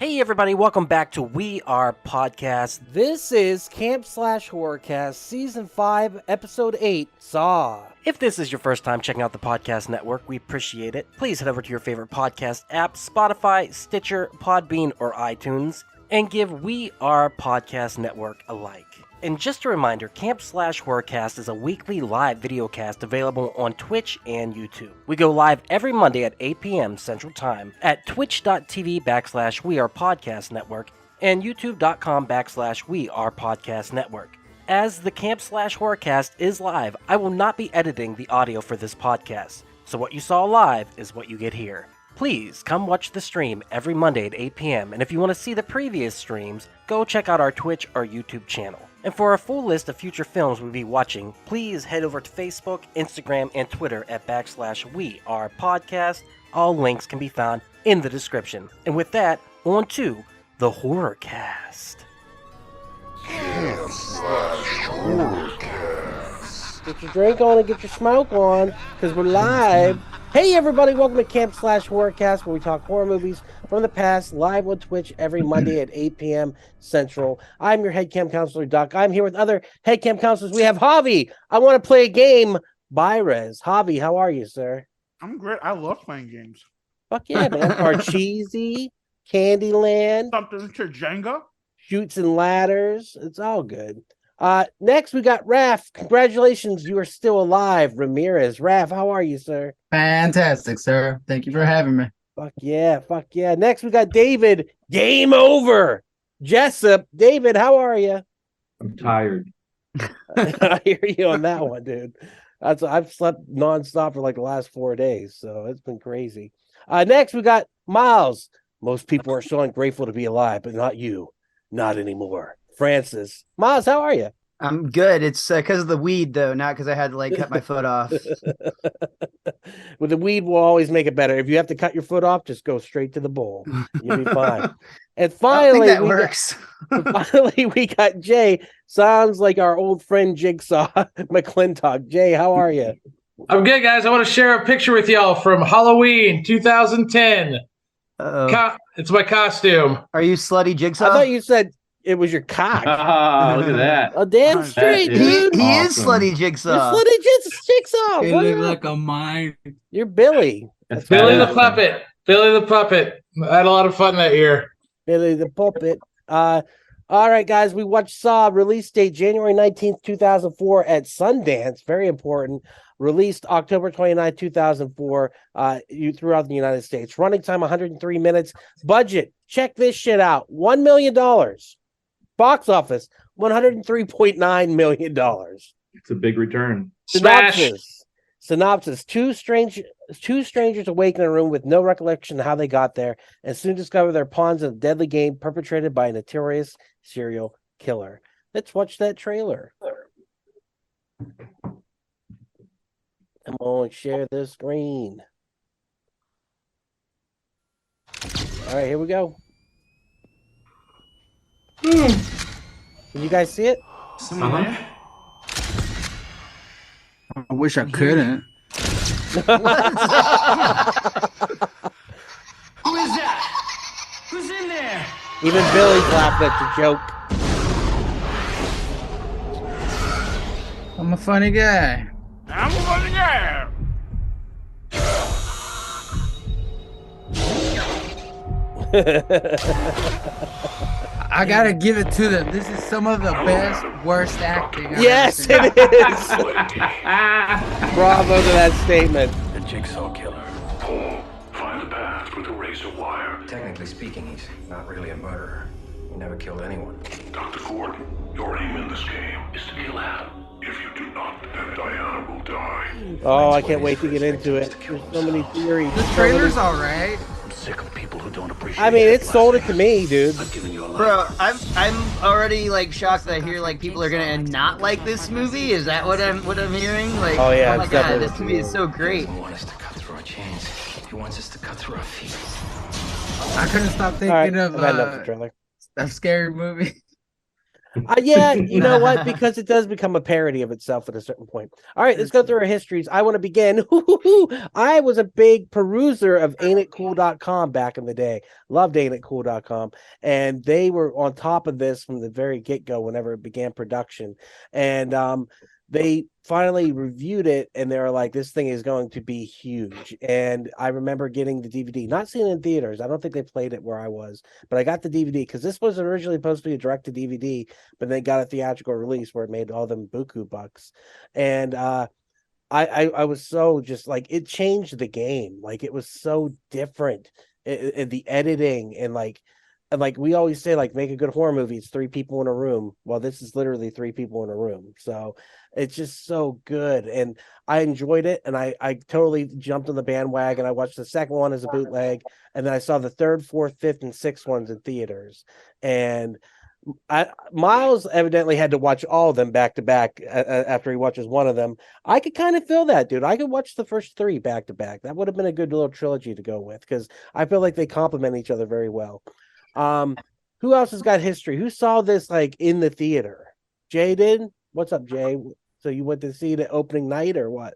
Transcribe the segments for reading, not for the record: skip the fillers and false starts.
Hey everybody, welcome back to We Are Podcast. This is Camp Slash Horrorcast, Season 5, Episode 8, Saw. If this is your first time checking out the podcast network, we appreciate it. Please head over to your favorite podcast app, Spotify, Stitcher, Podbean, or iTunes, and give We Are Podcast Network a like. And just a reminder, Camp Slash Horrorcast is a weekly live videocast available on Twitch and YouTube. We go live every Monday at 8 p.m. Central Time at twitch.tv/WeArePodcastNetwork and youtube.com/WeArePodcastNetwork. As the Camp Slash Horrorcast is live, I will not be editing the audio for this podcast. So what you saw live is what you get here. Please come watch the stream every Monday at 8 p.m. And if you want to see the previous streams, go check out our Twitch or YouTube channel. And for a full list of future films we'll be watching, please head over to Facebook, Instagram, and Twitter at /WeArePodcast. All links can be found in the description. And with that, on to the Horrorcast. Camp Slash Horrorcast. Get your drink on and get your smoke on, because we're live. Hey everybody, welcome to Camp Slash Horrorcast, where we talk horror movies from the past, live on Twitch every Monday at 8 p.m. Central. I'm your head camp counselor, Duck. I'm here with other head camp counselors. We have Javi. I want to play a game. Byres. Javi, how are you, sir? I'm great. I love playing games. Fuck yeah, man. Parcheesi, Candyland, Something to Jenga. Shoots and Ladders. It's all good. Next, we got Raph. Congratulations, you are still alive. Ramirez. Raph, how are you, sir? Fantastic, sir. Thank you for having me. Fuck yeah, fuck yeah. Next, we got David. Game over. Jessup. David, how are you? I'm tired. I hear you on that one, dude. I've slept nonstop for like the last 4 days, so it's been crazy. Next, we got Miles. Most people are so ungrateful to be alive, but not you. Not anymore. Francis. Miles, how are you? I'm good. It's because of the weed, though, not because I had to like cut my foot off. With the weed, will always make it better. If you have to cut your foot off, just go straight to the bowl. You'll be fine. And finally, that works. Finally, we got Jay. Sounds like our old friend Jigsaw McClintock. Jay, how are you? I'm good, guys. I want to share a picture with y'all from Halloween 2010. It's my costume. Are you slutty Jigsaw? I thought you said it was your cock. Oh, look at that. Oh, damn straight, dude. He is slutty Jigsaw. You're slutty Jigsaw. It What looked up? like a mine. You're Billy. That's Billy Billy the Puppet. Billy the Puppet. I had a lot of fun that year. the puppet. All right, guys. We watched Saw. Release date January 19th, 2004 at Sundance. Very important. Released October 29th, 2004 throughout the United States. Running time 103 minutes. Budget. Check this shit out. $1 million. Box office, $103.9 million. It's a big return. Synopsis. Two strangers awaken in a room with no recollection of how they got there and soon discover they're pawns in a deadly game perpetrated by a notorious serial killer. Let's watch that trailer. Come on, share the screen. All right, here we go. Can you guys see it? Uh-huh. I wish I couldn't. Who is that? Who's in there? Even Billy's laughing at the joke. I'm a funny guy. I'm a funny guy. I gotta give it to them. This is some of the best, worst acting. I've Yes, ever it is. Bravo to that statement. The Jigsaw Killer. Paul, find the path with a razor wire. Technically speaking, he's not really a murderer. He never killed anyone. Dr. Gordon, your aim in this game is to kill Adam. If you do not, then Diana will die. Oh, I can't wait to get into it. There's so many theories. The trailer's alright. I'm sick of people who don't appreciate I mean, it my sold it to sacrifice. me, dude. I've given you a life. Bro, I'm already like shocked that I hear like people are gonna not like this movie. Is that what I'm hearing? Like, Oh, yeah, my it's god, definitely this movie is so He great. doesn't want us to cut through our chains. He wants us to cut through our feet. I couldn't stop All right, thinking I've had enough of of the trailer. a scary movie. Yeah, you know what? Because it does become a parody of itself at a certain point. All right, let's go through our histories. I want to begin. I was a big peruser of ain'titcool.com back in the day. Loved ain'titcool.com. And they were on top of this from the very get-go whenever it began production. And they finally reviewed it and they were like, this thing is going to be huge. And I remember getting the DVD, not seeing it in theaters. I don't think they played it where I was, but I got the DVD because this was originally supposed to be a direct to DVD, but they got a theatrical release where it made all them buku bucks. And I was so just like, it changed the game. Like it was so different in the editing and like we always say, like, make a good horror movie, it's 3 people in a room. Well, this is literally 3 people in a room. So it's just so good. And I enjoyed it. And I totally jumped on the bandwagon. I watched the second one as a bootleg. And then I saw the 3rd, 4th, 5th, and 6th ones in theaters. And Miles evidently had to watch all of them back to back after he watches one of them. I could kind of feel that, dude. I could watch the first 3 back to back. That would have been a good little trilogy to go with because I feel like they complement each other very well. Who else has got history? Who saw this like in the theater? Jay did. What's up, Jay? So you went to see the opening night or what?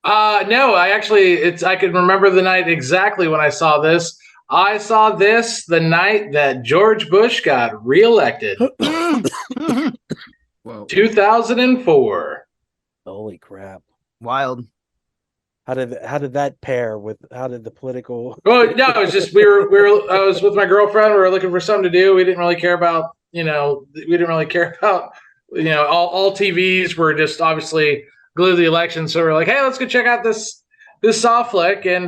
No, I can remember the night exactly when I saw this. I saw this the night that George Bush got reelected. 2004. Holy crap. Wild. How did that pair with the political? Well, no, it was just I was with my girlfriend. We were looking for something to do. We didn't really care about all TVs were just obviously glued to the election. So we're like, hey, let's go check out this Saw flick. And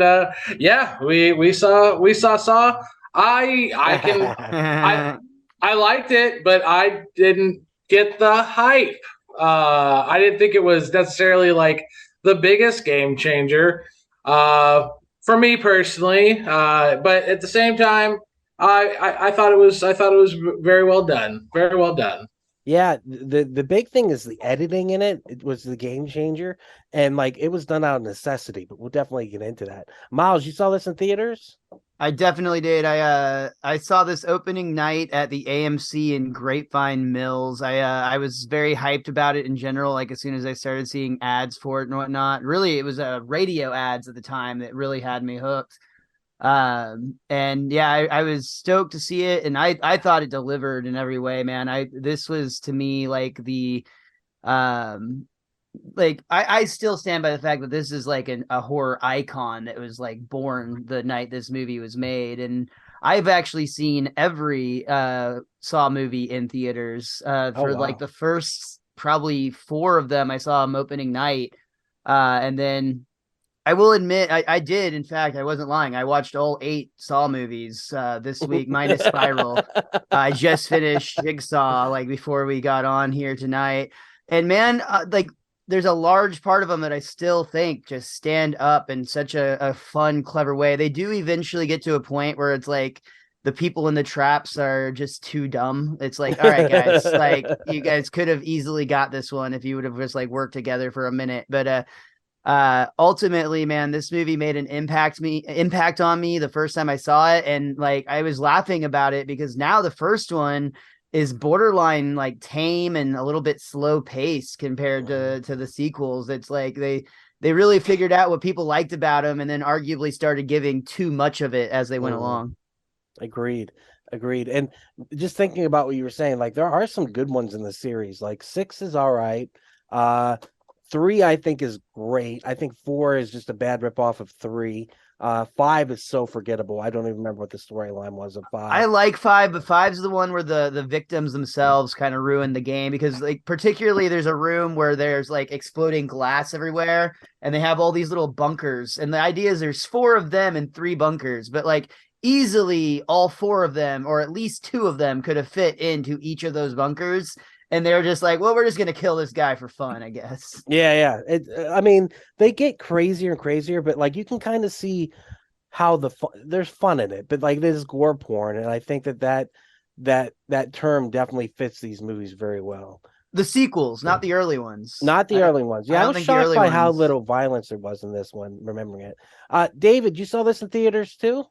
we saw Saw. I liked it, but I didn't get the hype. I didn't think it was necessarily like the biggest game changer for me personally, but at the same time, I thought it was very well done, very well done. Yeah, the big thing is the editing in it. It was the game changer, and like it was done out of necessity. But we'll definitely get into that. Miles, you saw this in theaters? I definitely did. I saw this opening night at the AMC in Grapevine Mills. I was very hyped about it in general. Like as soon as I started seeing ads for it and whatnot, really it was radio ads at the time that really had me hooked. And yeah, I was stoked to see it, and I thought it delivered in every way, man. This was to me like the I still stand by the fact that this is like a horror icon that was like born the night this movie was made. And I've actually seen every Saw movie in theaters like the first probably 4 of them. I saw them opening night. And then I will admit I did. In fact, I wasn't lying. I watched all 8 Saw movies this week, minus Spiral. I just finished Jigsaw like before we got on here tonight. And man, there's a large part of them that I still think just stand up in such a fun, clever way. They do eventually get to a point where it's like the people in the traps are just too dumb. It's like, all right, guys, like you guys could have easily got this one if you would have just like worked together for a minute. But ultimately, man, this movie made an impact on me the first time I saw it. And like, I was laughing about it because now the first one is borderline like tame and a little bit slow paced compared to the sequels. It's like they really figured out what people liked about them and then arguably started giving too much of it as they went along. Agreed. And just thinking about what you were saying, like there are some good ones in the series. Like 6 is all right. 3 I think is great. I think 4 is just a bad ripoff of 3. 5 is so forgettable. I don't even remember what the storyline was of 5. I like 5, but 5's the one where the victims themselves kind of ruin the game because like particularly there's a room where there's like exploding glass everywhere and they have all these little bunkers. And the idea is there's 4 of them and 3 bunkers, but like easily all 4 of them or at least 2 of them could have fit into each of those bunkers. And they're just like, well, we're just going to kill this guy for fun, I guess. Yeah. I mean, they get crazier and crazier, but like you can kind of see how there's fun in it, but like it is gore porn. And I think that term definitely fits these movies very well. The sequels, not the early ones. Not the early ones. Yeah, I was shocked by how little violence there was in this one, remembering it. David, you saw this in theaters too?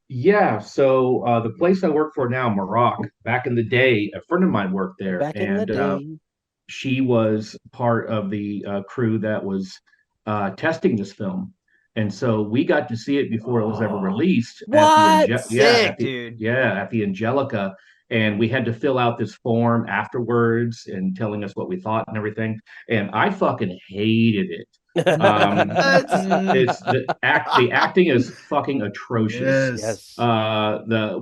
Yeah, so the place I work for now, Maroc, back in the day, a friend of mine worked there, Back in the and day. she was part of the crew that was testing this film, and so we got to see it before it was ever released at the What? Sick, dude. At the Angelica, and we had to fill out this form afterwards and telling us what we thought and everything, and I fucking hated it. Um, it's the acting is fucking atrocious. Yes. Yes.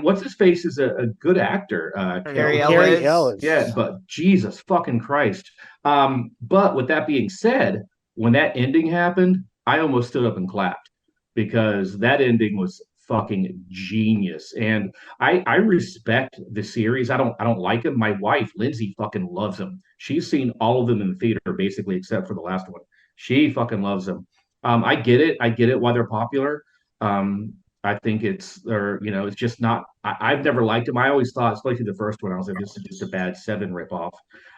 What's his face is a good actor. Harry Carrie Ellis. Ellis. Yeah, but Jesus fucking Christ. But with that being said, when that ending happened, I almost stood up and clapped because that ending was fucking genius. And I respect the series. I don't like him. My wife, Lindsay, fucking loves him. She's seen all of them in the theater, basically, except for the last one. She fucking loves them. I get it. I get it why they're popular. I think it's just not. I've never liked them. I always thought, especially the first one, I was like, this is just a bad Seven ripoff.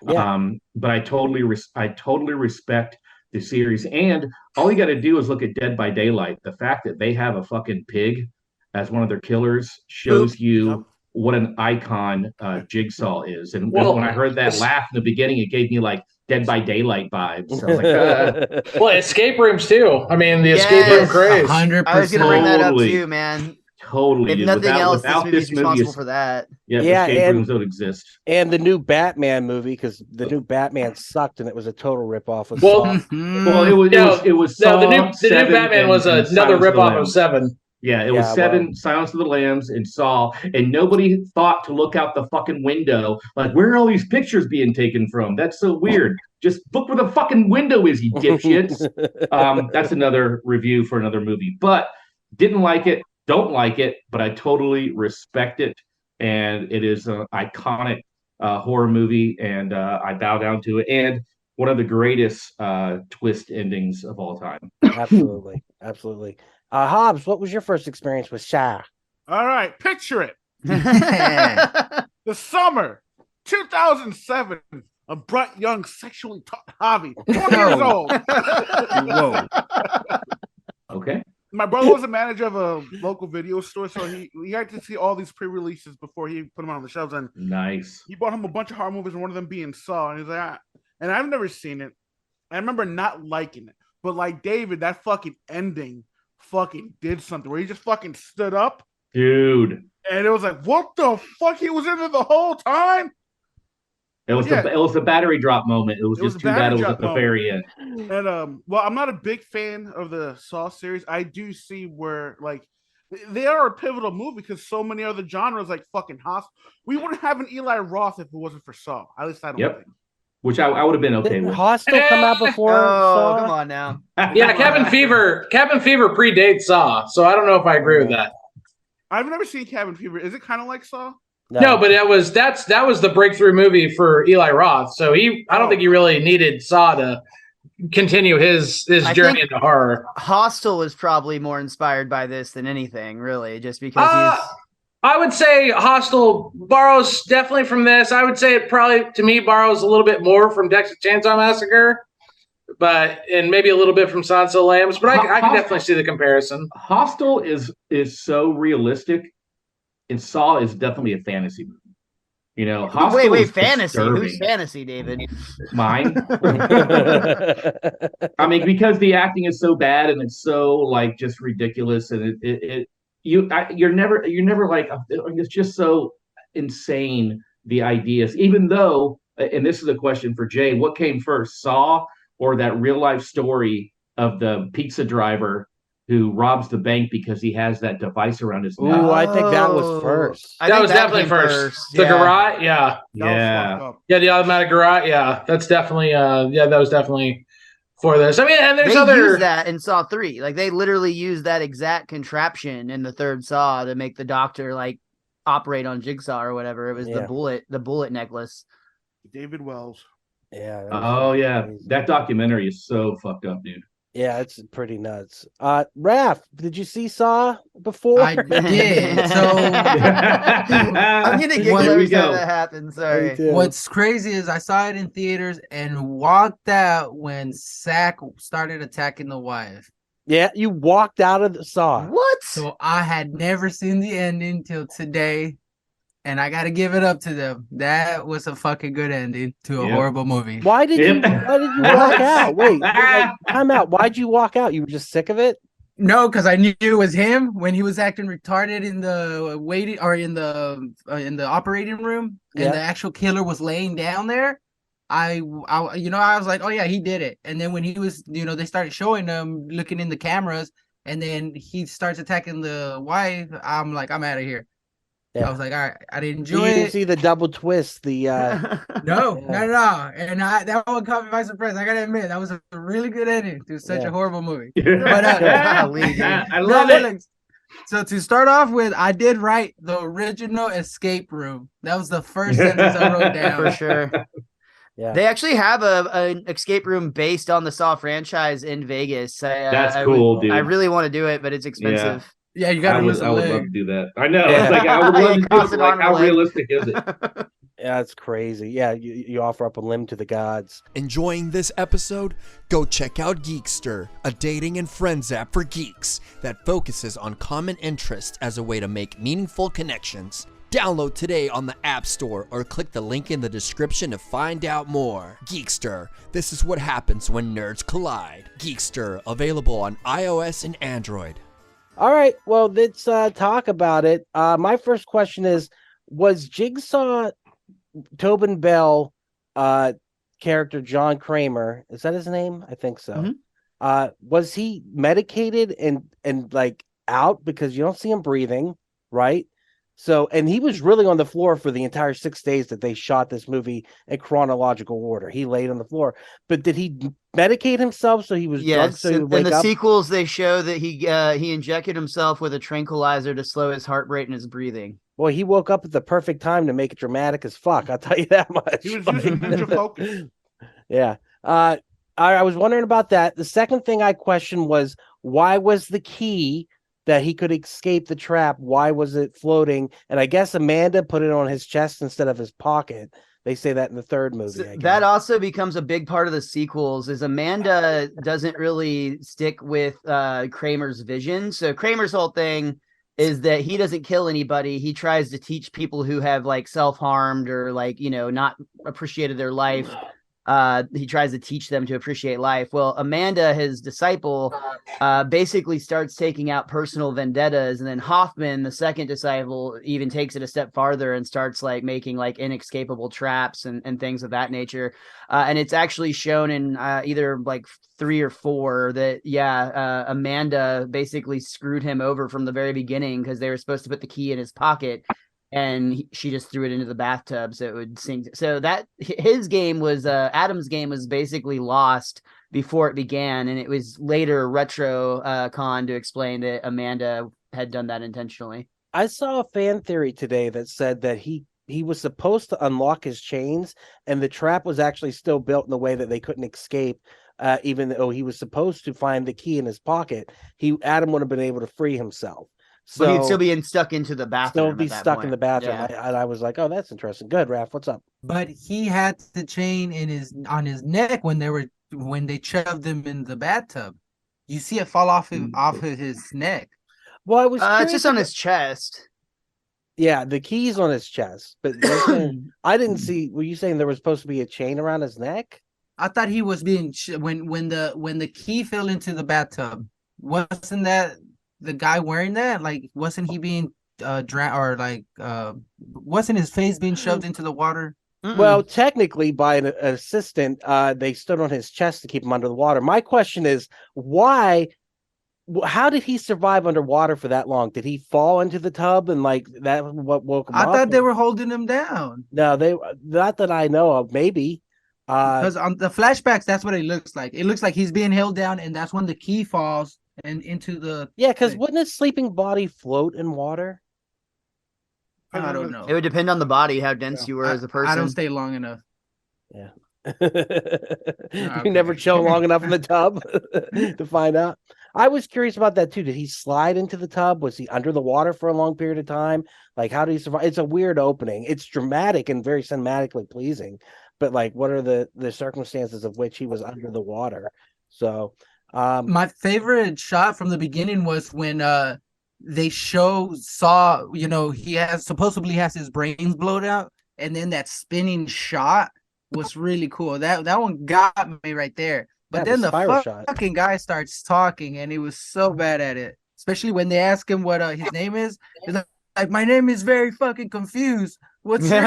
Yeah. But I totally respect the series. And all you got to do is look at Dead by Daylight. The fact that they have a fucking pig as one of their killers shows you what an icon Jigsaw is. And when I heard that laugh in the beginning, it gave me like Dead by Daylight vibes. So I was like, Well, escape rooms too. I mean, the escape room craze. 100%. I was gonna bring that up Totally. too, man. totally. If dude. nothing else, without this movie's movie responsible is- for that. Yeah, escape and- rooms don't exist. And the new Batman movie, because the new Batman sucked and it was a total ripoff of Well, Saw. Well, it was No, it was No, the Saw, new Seven, Batman and- was and another Silence of the ripoff of Lambs. Seven. Yeah, it was Yeah, Seven, well. Silence of the Lambs, and Saw, and nobody thought to look out the fucking window. Like, where are all these pictures being taken from? That's so weird. Just look where the fucking window is, you dipshits. That's another review for another movie. But didn't like it, don't like it, but I totally respect it, and it is an iconic horror movie, and I bow down to it. And one of the greatest twist endings of all time. Absolutely. Absolutely. Hobbs, what was your first experience with Saw? All right, picture it. The summer 2007. A bright young sexually taught Javi, 20 years old. Whoa. Okay. My brother was a manager of a local video store, so he had to see all these pre-releases before he put them on the shelves. And Nice. he bought him a bunch of horror movies, and one of them being Saw. And he's like, and I've never seen it. I remember not liking it, but like David, that fucking ending fucking did something where he just fucking stood up, Dude. and it was like, what the fuck? He was in there the whole time. It was the battery drop moment. It was It was just the too bad it battery was drop at the moment. very end. And well, I'm not a big fan of the Saw series. I do see where like they are a pivotal movie because so many other genres like fucking Hostel. We wouldn't have an Eli Roth if it wasn't for Saw. At least I don't Yep. think. Which I would have been okay Didn't with. Hostel come out before Oh, Saw? come on now. Yeah, Cabin Fever predates Saw, so I don't know if I agree with that. I've never seen Cabin Fever. Is it kind of like Saw? No, but that was the breakthrough movie for Eli Roth. So I don't think he really needed Saw to continue his I journey think- into horror. Hostel is probably more inspired by this than anything, really, just because he's. I would say Hostel borrows definitely from this. I would say it probably, to me, borrows a little bit more from Texas Chainsaw Massacre, and maybe a little bit from Silence of the Lambs. But I can definitely see the comparison. Hostel is so realistic, and Saw is definitely a fantasy movie. You know, Hostel Wait, is fantasy? disturbing. Who's fantasy, David? Mine. I mean, because the acting is so bad and it's so like just ridiculous, and you're never like, it's just so insane, the ideas. Even though, and this is a question for Jay, what came first, Saw or that real life story of the pizza driver who robs the bank because he has that device around his neck? Ooh, I think that was first. I That think was definitely came first. The Yeah. garage, yeah. That was Yeah. fucked up. Yeah, the automatic garage, yeah. That's definitely, that was definitely for this. I mean, and there's They other. used that in Saw 3. Like, they literally used that exact contraption in the third Saw to make the doctor, like, operate on Jigsaw or whatever. It was Yeah. the bullet necklace. David Wells. Yeah. that was Oh yeah, crazy. that documentary is so fucked up, dude. Yeah, it's pretty nuts. Raph, did you see Saw before? I did. So I'm gonna giggle Here every we time go. that happens. Me Sorry. too. what's crazy is I saw it in theaters and walked out when Sack started attacking the wife. Yeah, you walked out of the Saw. What? So I had never seen the ending till today, and I got to give it up to them. That was a fucking good ending to a horrible movie. Why did you walk out? Wait, time out. Why'd you walk out? You were just sick of it? No, because I knew it was him when he was acting retarded in the waiting or in the operating room, and the actual killer was laying down there. I was like, oh yeah, he did it. And then when he was, they started showing him looking in the cameras, and then he starts attacking the wife. I'm like, I'm out of here. Yeah. I was like, all right, I didn't enjoy it. You didn't see the double twist. The no. And that one caught me by surprise. I gotta admit, that was a really good ending to such a horrible movie. But I love it. So to start off with, I did write the original escape room. That was the first sentence I wrote down for sure. Yeah, they actually have an escape room based on the Saw franchise in Vegas. That's cool, dude. I really want to do it, but it's expensive. Yeah, you got to use a leg. I would love to do that. I know. Yeah. Like, I would love to do it. Like, how realistic is it? Yeah, it's crazy. Yeah, you offer up a limb to the gods. Enjoying this episode? Go check out Geekster, a dating and friends app for geeks that focuses on common interests as a way to make meaningful connections. Download today on the App Store or click the link in the description to find out more. Geekster, this is what happens when nerds collide. Geekster, available on iOS and Android. All right, well, let's talk about it. My first question is, was Jigsaw Tobin Bell character John Kramer, is that his name? I think so. Mm-hmm. Was he medicated and like out because you don't see him breathing, right? So, and he was really on the floor for the entire 6 days that they shot this movie in chronological order. He laid on the floor, but did he medicate himself so he was drugged? So in the sequels, they show that he injected himself with a tranquilizer to slow his heart rate and his breathing. Well, he woke up at the perfect time to make it dramatic as fuck. I'll tell you that much. He was using ninja focus. Yeah. I was wondering about that. The second thing I questioned was, why was the key that he could escape the trap, why was it floating? And I guess Amanda put it on his chest instead of his pocket. They say that in the third movie. So that also becomes a big part of the sequels, is Amanda doesn't really stick with Kramer's vision. So Kramer's whole thing is that he doesn't kill anybody. He tries to teach people who have like self-harmed or like, not appreciated their life. He tries to teach them to appreciate life. Well, Amanda, his disciple, basically starts taking out personal vendettas, and then Hoffman, the second disciple, even takes it a step farther and starts like making like inescapable traps and things of that nature. And it's actually shown in either like 3 or 4 that Amanda basically screwed him over from the very beginning because they were supposed to put the key in his pocket. And she just threw it into the bathtub so it would sink. So that his game was Adam's game was basically lost before it began, and it was later retro con to explain that Amanda had done that intentionally. I saw a fan theory today that said that he was supposed to unlock his chains, and the trap was actually still built in the way that they couldn't escape. Even though he was supposed to find the key in his pocket, Adam would have been able to free himself. So he'd still be stuck into the bathroom. Still be stuck in the bathroom. Yeah. I was like, oh, that's interesting. Good, Raph. What's up? But he had the chain on his neck when they shoved him in the bathtub. You see it fall off of his neck. Well, I was it's just on his chest. Yeah, the key's on his chest, but I didn't see. Were you saying there was supposed to be a chain around his neck? I thought he was being when the key fell into the bathtub. Wasn't that the guy wearing that? Like, wasn't he being drowned, or like wasn't his face being shoved into the water? Well, technically by an assistant, they stood on his chest to keep him under the water. My question is, how did he survive underwater for that long? Did he fall into the tub and like that what woke him up? I thought they were holding him down. No, they not that I know of. Maybe because on the flashbacks, that's what it looks like. It looks like he's being held down, and that's when the key falls and into the because wouldn't a sleeping body float in water? I don't know. It would depend on the body, how dense you were as a person. I don't stay long enough. Yeah. You never chill long enough in the tub to find out. I was curious about that too. Did he slide into the tub? Was he under the water for a long period of time? Like, how did he survive? It's a weird opening. It's dramatic and very cinematically pleasing, but like, what are the circumstances of which he was under the water? So My favorite shot from the beginning was when they saw he supposedly has his brains blown out, and then that spinning shot was really cool. That one got me right there. But then the fucking guy starts talking, and he was so bad at it. Especially when they ask him what his name is. He's like, my name is very fucking confused. What's yours?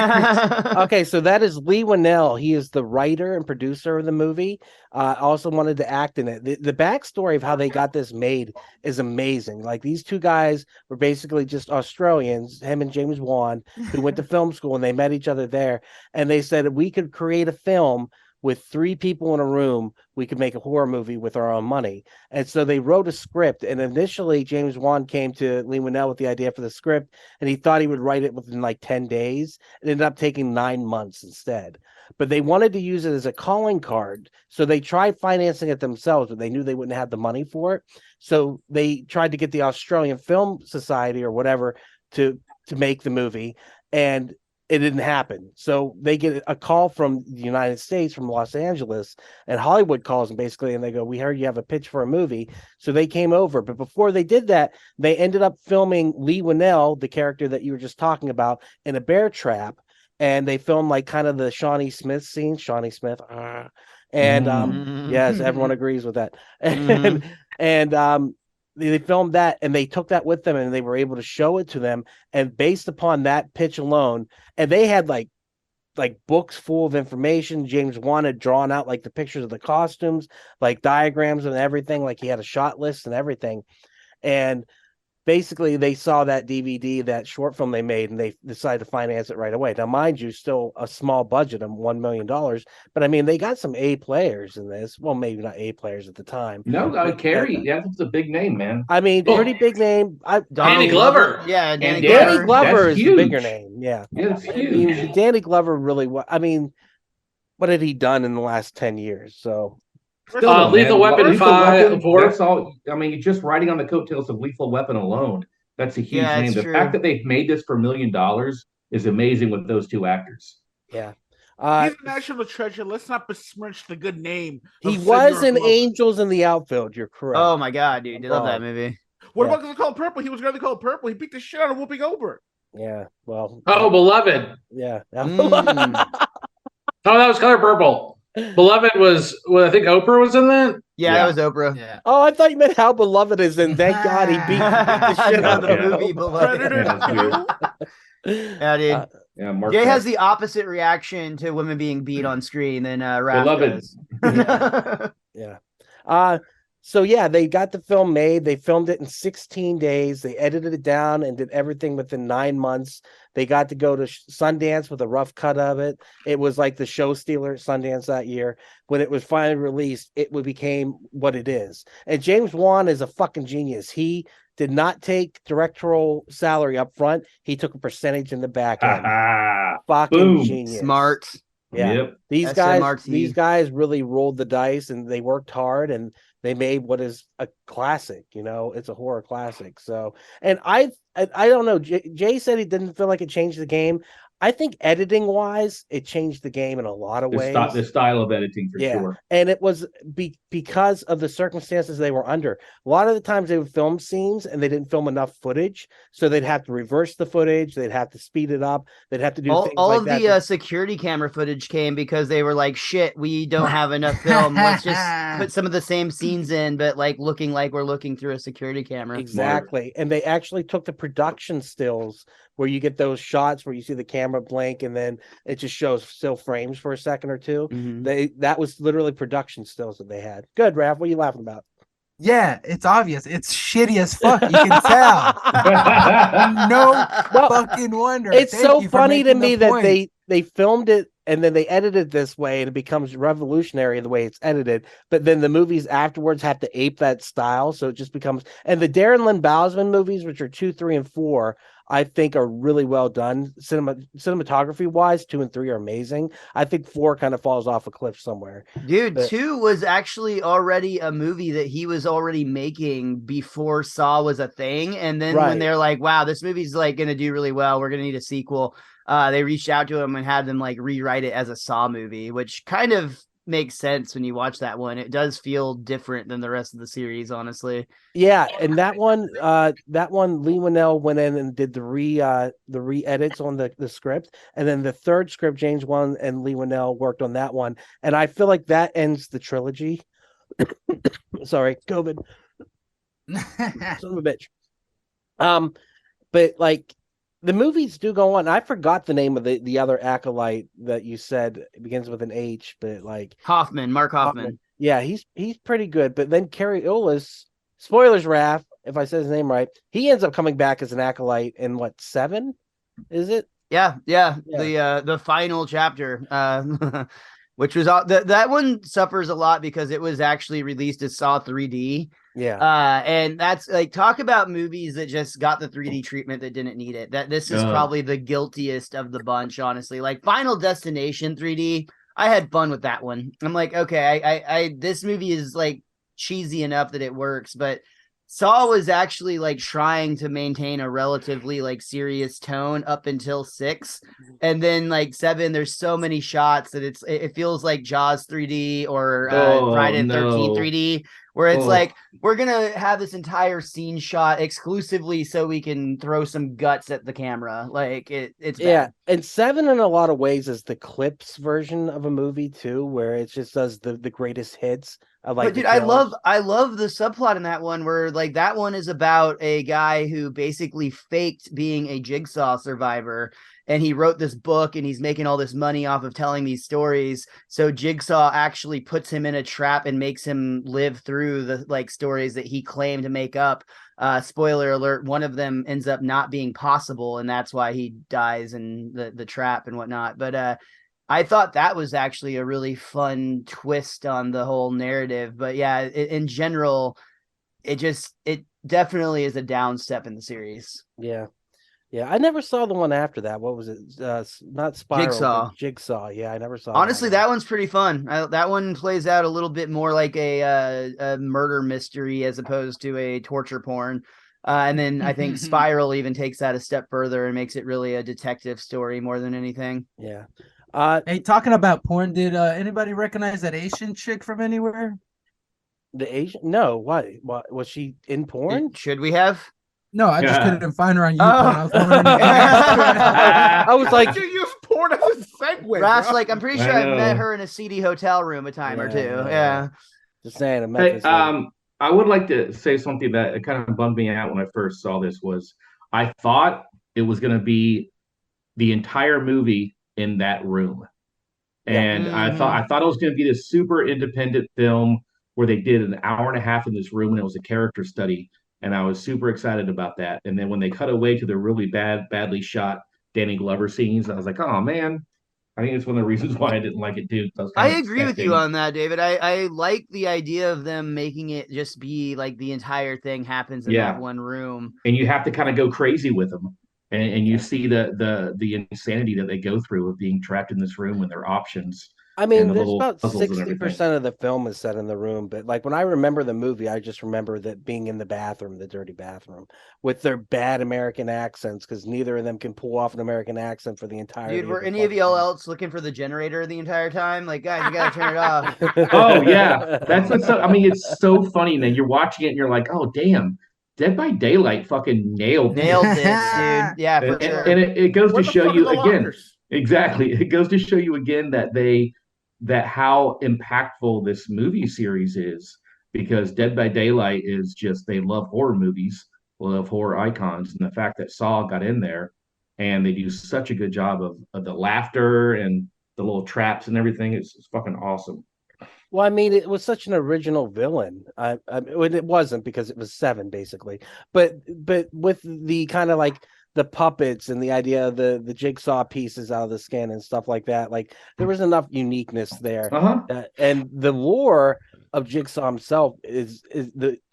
Okay, so that is Lee Winnell. He is the writer and producer of the movie. Also wanted to act in it. The backstory of how they got this made is amazing. Like, these two guys were basically just Australians, him and James Wan, who went to film school, and they met each other there. And they said, we could create a film with 3 people in a room, we could make a horror movie with our own money. And so they wrote a script. And initially, James Wan came to Lee Winnell with the idea for the script, and he thought he would write it within like 10 days. It ended up taking 9 months instead. But they wanted to use it as a calling card. So they tried financing it themselves, but they knew they wouldn't have the money for it. So they tried to get the Australian Film Society or whatever to make the movie. And it didn't happen. So they get a call from the United States, from Los Angeles, and Hollywood calls them basically, and they go, we heard you have a pitch for a movie. So they came over. But before they did that, they ended up filming Lee Winnell, the character that you were just talking about, in a bear trap. And they filmed like kind of the Shawnee Smith scene. Shawnee Smith. Yes, everyone agrees with that. And they filmed that, and they took that with them, and they were able to show it to them. And based upon that pitch alone, and they had like books full of information. James Wan had drawn out like the pictures of the costumes, like diagrams and everything. Like, he had a shot list and everything. And basically, they saw that DVD, that short film they made, and they decided to finance it right away. Now, mind you, still a small budget of $1 million, but I mean, they got some A players in this. Well, maybe not A players at the time. No, Carrie, that's a big name, man. I mean, pretty big name. Danny Glover. Yeah, Danny Glover is the bigger name. Yeah, it's huge. I mean, Danny Glover really. I mean, what had he done in the last 10 years? So. Lethal Weapon 5. That's all. I mean, just riding on the coattails of Lethal Weapon alone, that's a huge name. The fact that they've made this for $1 million is amazing with those 2 actors. Yeah. He's a national treasure. Let's not besmirch the good name. He was in Angels in the Outfield. You're correct. Oh my god, dude. I love that movie. What about the Color Purple? He was going to Color Purple. He beat the shit out of Whoopi Goldberg. Yeah. Well. Oh, Beloved. Yeah. Oh, that was Color Purple. Beloved was, I think Oprah was in that? Yeah, that was Oprah. Yeah. Oh, I thought you meant How Beloved Is, and thank God he beat the shit out of the movie Beloved. Yeah, dude. Yeah, Jay has the opposite reaction to women being beat on screen than Raph does. Yeah. So yeah, they got the film made. They filmed it in 16 days. They edited it down and did everything within 9 months. They got to go to Sundance with a rough cut of it. It was like the show stealer at Sundance that year. When it was finally released, it became what it is. And James Wan is a fucking genius. He did not take directorial salary up front. He took a percentage in the back end. Fucking genius. Smart. Yeah. Yep. These guys really rolled the dice, and they worked hard, and they made what is a classic. It's a horror classic. So, and I don't know. Jay said he didn't feel like it changed the game. I think editing wise, it changed the game in a lot of ways. The style of editing, for sure. And it was because of the circumstances they were under. A lot of the times they would film scenes and they didn't film enough footage, so they'd have to reverse the footage. They'd have to speed it up. They'd have to do things all like of that. The security camera footage came because they were like, "Shit, we don't have enough film. Let's just put some of the same scenes in, but like looking like we're looking through a security camera." Exactly, and they actually took the production stills where you get those shots where you see the camera blink and then it just shows still frames for a second or two. Mm-hmm. That was literally production stills that they had. Good, Raph. What are you laughing about? Yeah, it's obvious. It's shitty as fuck. You can tell. No fucking wonder. It's so funny to me that they filmed it and then they edited this way and it becomes revolutionary in the way it's edited. But then the movies afterwards have to ape that style. So it just becomes, and the Darren Lynn Bousman movies, which are 2, 3, and 4, I think are really well done. Cinematography wise, 2 and 3 are amazing. I think 4 kind of falls off a cliff somewhere. Dude, 2 was actually already a movie that he was already making before Saw was a thing. And then when they're like, wow, this movie's like going to do really well, we're going to need a sequel. They reached out to him and had them like rewrite it as a Saw movie, which kind of makes sense when you watch that one. It does feel different than the rest of the series, honestly. Yeah, and that one, Lee Winnell went in and did the re-edits on the script, and then the third script, James Wan and Lee Winnell worked on that one, and I feel like that ends the trilogy. Sorry, COVID. Son of a bitch. But like the movies do go on. I forgot the name of the other acolyte that you said. It begins with an H, but like Mark Hoffman. Yeah, he's pretty good. But then Carrie Ellis, spoilers, Raph, if I said his name right, he ends up coming back as an acolyte in what, 7? Is it? Yeah. The final chapter, which was that one suffers a lot because it was actually released as Saw 3D. Yeah. And that's like, talk about movies that just got the 3D treatment that didn't need it. This is probably the guiltiest of the bunch, honestly. Like Final Destination 3D, I had fun with that one. I'm like, okay, I this movie is like cheesy enough that it works, but Saw was actually like trying to maintain a relatively like serious tone up until 6, and then like 7, there's so many shots that it feels like Jaws 3D or Friday the 13th 3D, where it's like we're gonna have this entire scene shot exclusively so we can throw some guts at the camera. Like it's bad. And 7 in a lot of ways is the clips version of a movie too, where it just does the greatest hits. But dude, I love the subplot in that one where like that one is about a guy who basically faked being a Jigsaw survivor, and he wrote this book and he's making all this money off of telling these stories. So Jigsaw actually puts him in a trap and makes him live through the like stories that he claimed to make up. Spoiler alert, one of them ends up not being possible, and that's why he dies in the trap and whatnot. But I thought that was actually a really fun twist on the whole narrative. But yeah, in general, it definitely is a down step in the series. Yeah. I never saw the one after that. What was it? Not Spiral, Jigsaw. Yeah, I never saw. Honestly, that one's pretty fun. That one plays out a little bit more like a murder mystery as opposed to a torture porn. And then I think Spiral even takes that a step further and makes it really a detective story more than anything. Yeah. Hey, talking about porn, did anybody recognize that Asian chick from anywhere? The Asian? No. What was she in porn? Should we have? No, I just couldn't find her on YouTube. I was like, you use porn as a segue. Ross, like, I'm pretty sure I met her in a seedy hotel room a time or two. Yeah. Just saying. I would like to say something that kind of bummed me out when I first saw this was I thought it was going to be the entire movie in that room. And I thought it was going to be this super independent film where they did an hour and a half in this room and it was a character study. And I was super excited about that. And then when they cut away to the really badly shot Danny Glover scenes, I was like, oh man, I think it's one of the reasons why I didn't like it too. I agree with you on that, David. I like the idea of them making it just be like the entire thing happens in that one room. And you have to kind of go crazy with them. And you see the insanity that they go through of being trapped in this room and their options. I mean, there's about 60% of the film is set in the room, but like when I remember the movie, I just remember that being in the bathroom, the dirty bathroom, with their bad American accents, because neither of them can pull off an American accent for the entire. Dude, were any of y'all else looking for the generator the entire time? Like, guys, you gotta turn it off. Oh yeah, that's what's so. I mean, it's so funny, man. You're watching it and you're like, oh damn. Dead by Daylight fucking nailed it, dude. Yeah, for sure. And it goes to show you again. Exactly. It goes to show you again that how impactful this movie series is, because Dead by Daylight is just, they love horror movies, love horror icons, and the fact that Saw got in there and they do such a good job of the laughter and the little traps and everything, it's fucking awesome. Well, I mean, it was such an original villain. It wasn't, because it was 7 basically, but with the kind of like the puppets and the idea of the jigsaw pieces out of the skin and stuff like that, like there was enough uniqueness there. And the lore of Jigsaw himself is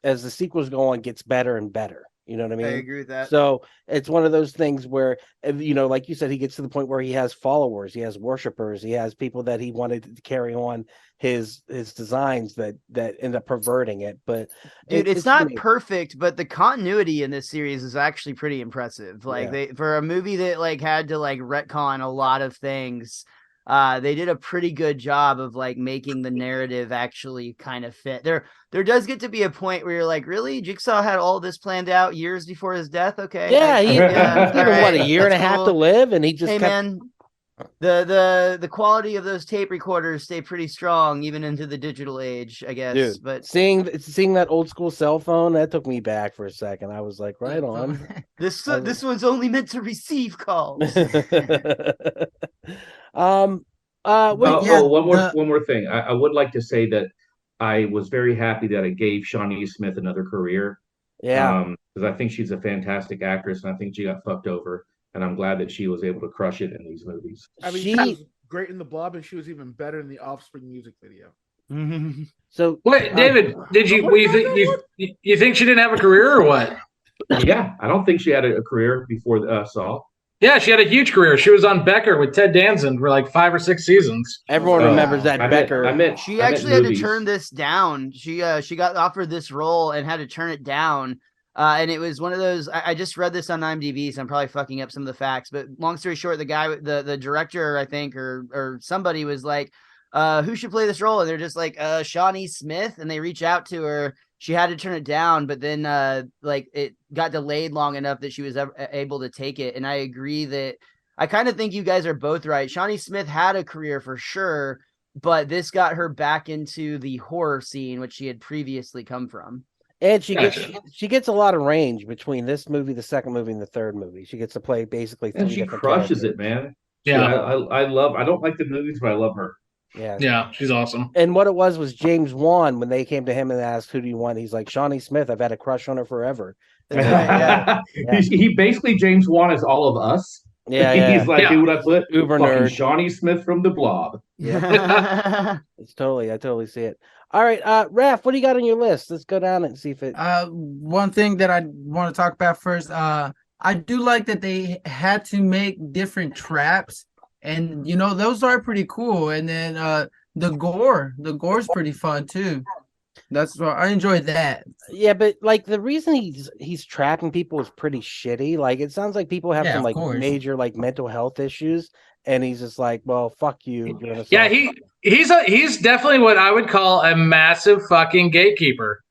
as the sequels go on, gets better and better. You know what I mean? I agree with that. So it's one of those things where, you know, like you said, he gets to the point where he has followers, he has worshipers, he has people that he wanted to carry on his designs that end up perverting it. But dude, it's not perfect, but the continuity in this series is actually pretty impressive. Like for a movie that like had to like retcon a lot of things, they did a pretty good job of like making the narrative actually kind of fit. There does get to be a point where you're like, really? Jigsaw had all this planned out years before his death? Okay. Yeah, he given what, a year and a half to live, and he just hey, kept... man, the quality of those tape recorders stay pretty strong even into the digital age, I guess. Dude, but seeing that old school cell phone, that took me back for a second. I was like, right on. This one's only meant to receive calls. One more thing. I would like to say that I was very happy that it gave Shawnee Smith another career. Yeah. Because I think she's a fantastic actress, and I think she got fucked over. And I'm glad that she was able to crush it in these movies. I mean, she was great in The Blob, and she was even better in the Offspring music video. So, wait, David, you think she didn't have a career or what? Yeah, I don't think she had a career before Saw. Yeah, she had a huge career. She was on Becker with Ted Danson for like 5 or 6 seasons. Everyone remembers that Becker. She actually had to turn this down. She got offered this role and had to turn it down. And it was one of those. I just read this on IMDb, so I'm probably fucking up some of the facts. But long story short, the guy, the director, I think, or somebody was like, "Who should play this role?" And they're just like, "Shawnee Smith." And they reach out to her. She had to turn it down, but then like it got delayed long enough that she was able to take it. And I agree that I kind of think you guys are both right. Shawnee Smith had a career for sure, but this got her back into the horror scene, which she had previously come from. And she gets a lot of range between this movie, the second movie, and the third movie. She gets to play basically 3 different crushes characters. it, man. Yeah, I don't like the movies, but I love her. Yeah, she's awesome. And what it was James Wan, when they came to him and asked, "Who do you want?" He's like, "Shawnee Smith. I've had a crush on her forever." He basically James Wan is all of us. He's like, who would I put? Uber fucking nerd. Shawnee Smith from The Blob. Yeah, I totally see it. All right, Raph, what do you got on your list? Let's go down and see if it. One thing that I want to talk about first. I do like that they had to make different traps, and those are pretty cool. And then the gore's pretty fun too. That's what I enjoyed that. Yeah, but like the reason he's trapping people is pretty shitty. Like it sounds like people have some like major like mental health issues, and he's just like, well, fuck you. Yeah, he's definitely what I would call a massive fucking gatekeeper.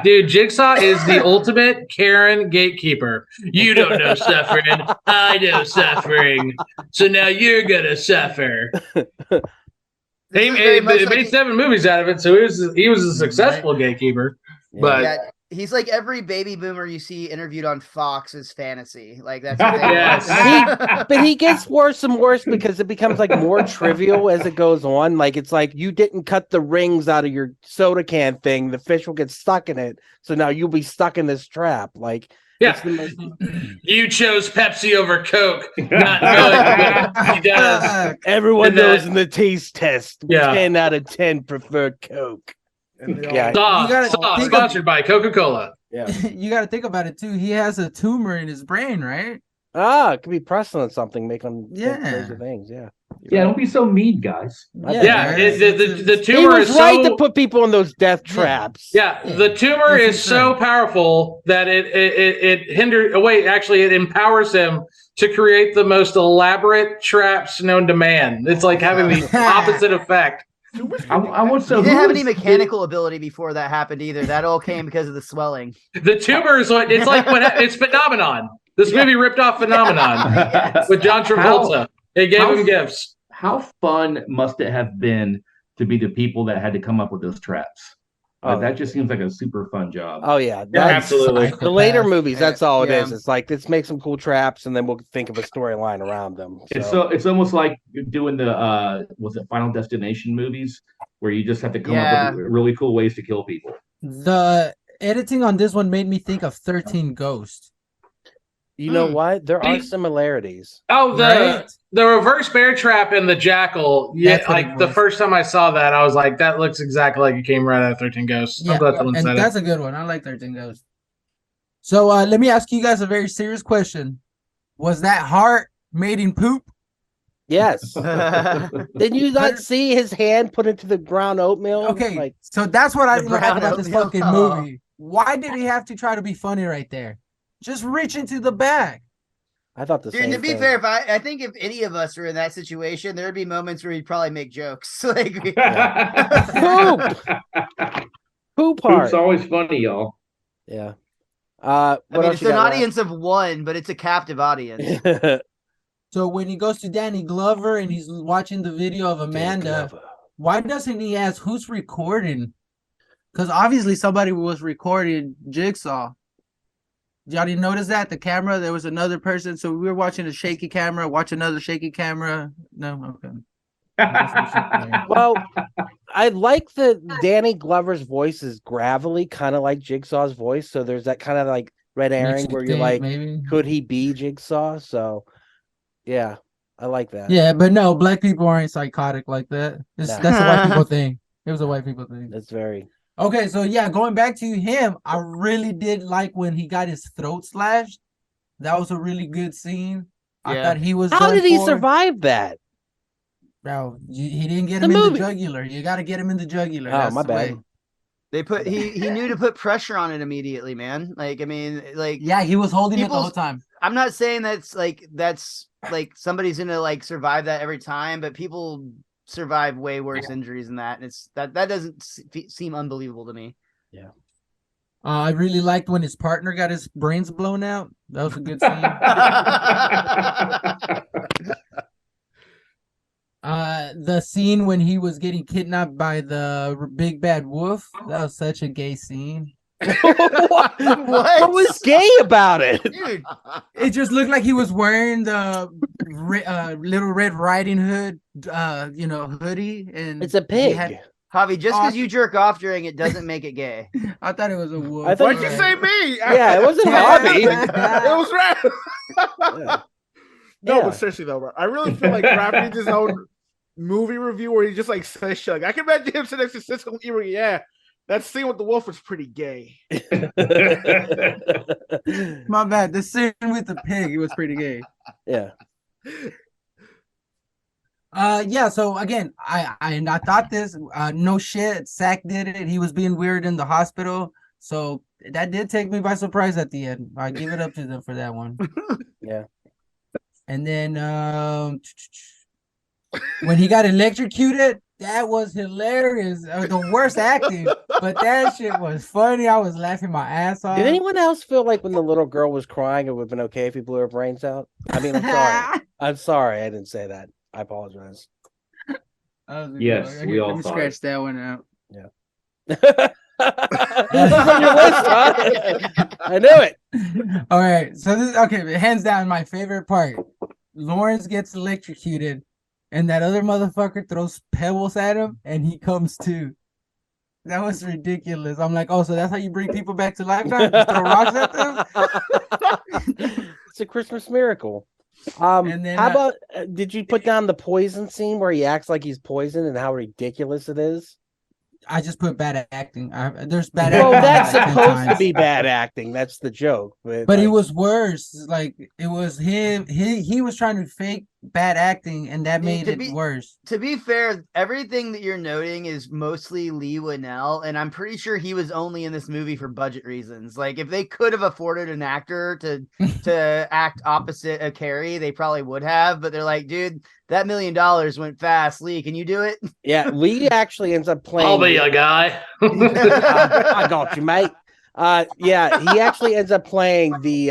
Dude, Jigsaw is the ultimate Karen gatekeeper. You don't know suffering, I know suffering, so now you're gonna suffer. They made 7 movies out of it, so he was a successful gatekeeper. But he's like every baby boomer you see interviewed on Fox's fantasy. Like that's but he gets worse and worse because it becomes like more trivial as it goes on. Like it's like you didn't cut the rings out of your soda can thing, the fish will get stuck in it, so now you'll be stuck in this trap. Like you chose Pepsi over Coke, not knowing what he does. Everyone knows in the taste test, 10 out of 10 prefer Coke. Sponsored by Coca-Cola. Yeah, you got to think about it too. He has a tumor in his brain, right? It could be pressing on something, make them crazy things. Don't be so mean, guys. The tumor he was is right to put people in those death traps. The tumor is so powerful that it hinders. It empowers him to create the most elaborate traps known to man. It's like having the opposite effect. He didn't have any mechanical ability before that happened either. That all came because of the swelling. The tumor is what it's like when it's Phenomenon. This movie ripped off Phenomenon with John Travolta. It gave him gifts. How fun must it have been to be the people that had to come up with those traps? That just seems like a super fun job. Oh yeah, absolutely. The later movies, that's all it is. It's like let's make some cool traps, and then we'll think of a storyline around them. It's almost like doing the Final Destination movies, where you just have to come up with really cool ways to kill people. The editing on this one made me think of 13 Ghosts. You know what? There are similarities. Oh, the reverse bear trap and the jackal. Yeah, like the first time I saw that, I was like, that looks exactly like it came right out of 13 Ghosts. Yeah, and that's a good one. I like 13 Ghosts. So let me ask you guys a very serious question. Was that heart made in poop? Yes. Did you not see his hand put into the ground oatmeal? Okay, so that's what I didn't like about this fucking movie. Why did he have to try to be funny right there? Just reach into the bag. I thought the Dude, same to be thing. fair, I think if any of us were in that situation, there would be moments where he'd probably make jokes. Like Poop Poop's part. always funny, y'all. Yeah. I What mean, else it's you an got, audience of one, but it's a captive audience. Raf? So when he goes to Danny Glover and he's watching the video of Amanda, why doesn't he ask who's recording? Because obviously somebody was recording Jigsaw. Y'all didn't notice that? The camera, there was another person. So we were watching a shaky camera, watch another shaky camera. No, okay. Well, I like that Danny Glover's voice is gravelly, kind of like Jigsaw's voice. So there's that kind of like red herring where you're like, maybe. could he be Jigsaw? So yeah, I like that. Yeah, but no, black people aren't psychotic like that. That's a white people thing. It was a white people thing. That's very okay. So yeah, going back to him, I really did like when he got his throat slashed. That was a really good scene. I thought he was. How did he survive that? Bro, he didn't get him in the jugular. You got to get him in the jugular. Oh, That's my the bad. way. They put he knew to put pressure on it immediately, man. Like, I mean, like Yeah, he was holding it the whole time. I'm not saying that's like somebody's gonna like survive that every time, but people survive way worse injuries than that, and it's that doesn't seem unbelievable to me. Yeah. I really liked when his partner got his brains blown out. That was a good scene. The scene when he was getting kidnapped by the big bad wolf, that was such a gay scene. What was gay about it? Dude, it just looked like he was wearing the Little Red Riding Hood hoodie, and it's a pig. Javi, just because you jerk off during it doesn't make it gay. I thought it was a wolf. I thought Why'd you say me? Yeah, it wasn't Hobby. It was right. Yeah. No, Yeah. but seriously though, bro, I really feel like Raph needs his own movie review where he just like says shit. Like, I can imagine him sitting next to Cisco Ebert. Yeah, that scene with the wolf was pretty gay. My bad. The scene with the pig, it was pretty gay. Yeah. Yeah, so again, I thought this no shit, Sack did it. He was being weird in the hospital. So that did take me by surprise at the end. I give it up to them for that one. Yeah. And then when he got electrocuted, that was hilarious. The worst acting, but that shit was funny. I was laughing my ass off. Did anyone else feel like when the little girl was crying, it would have been okay if he blew her brains out? I mean, I'm sorry. I'm sorry I didn't say that. I apologize. Yes, we all Let me thought scratch that one out. Yeah. This is on your list, huh? I knew it. All right, so this okay. Hands down, my favorite part. Lawrence gets electrocuted, and that other motherfucker throws pebbles at him, and he comes to. That was ridiculous. I'm like, oh, so that's how you bring people back to life now? Just throw rocks at them? It's a Christmas miracle. And then, how about did you put down the poison scene where he acts like he's poisoned and how ridiculous it is? I just put bad acting. There's bad Well, acting. that's like 10 supposed to times. be bad acting. That's the joke. But like, it was worse. Like it was him. He was trying to fake bad acting, and that made it worse. To be fair, everything that you're noting is mostly Lee Winnell, and I'm pretty sure he was only in this movie for budget reasons. Like, if they could have afforded an actor to act opposite of Carrie, they probably would have. But they're like, dude, that $1 million went fast. Lee, can you do it? Yeah, Lee actually ends up playing. I'll be a guy. I got you, mate. Yeah, he actually ends up playing the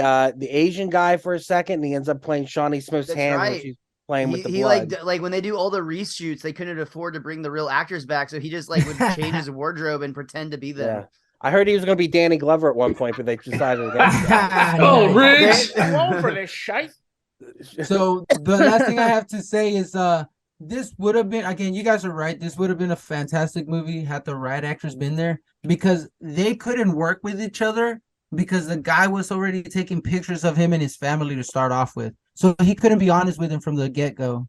Asian guy for a second, and he ends up playing Shawnee Smith's That's hand when right. she's playing with the He blood. like when they do all the reshoots, they couldn't afford to bring the real actors back, so he just like would change his wardrobe and pretend to be them. Yeah. I heard he was going to be Danny Glover at one point, but they decided against that. Oh, Rich! Go for this shite. So the last thing I have to say is this would have been, again, you guys are right, this would have been a fantastic movie had the right actors been there, because they couldn't work with each other because the guy was already taking pictures of him and his family to start off with, so he couldn't be honest with him from the get-go.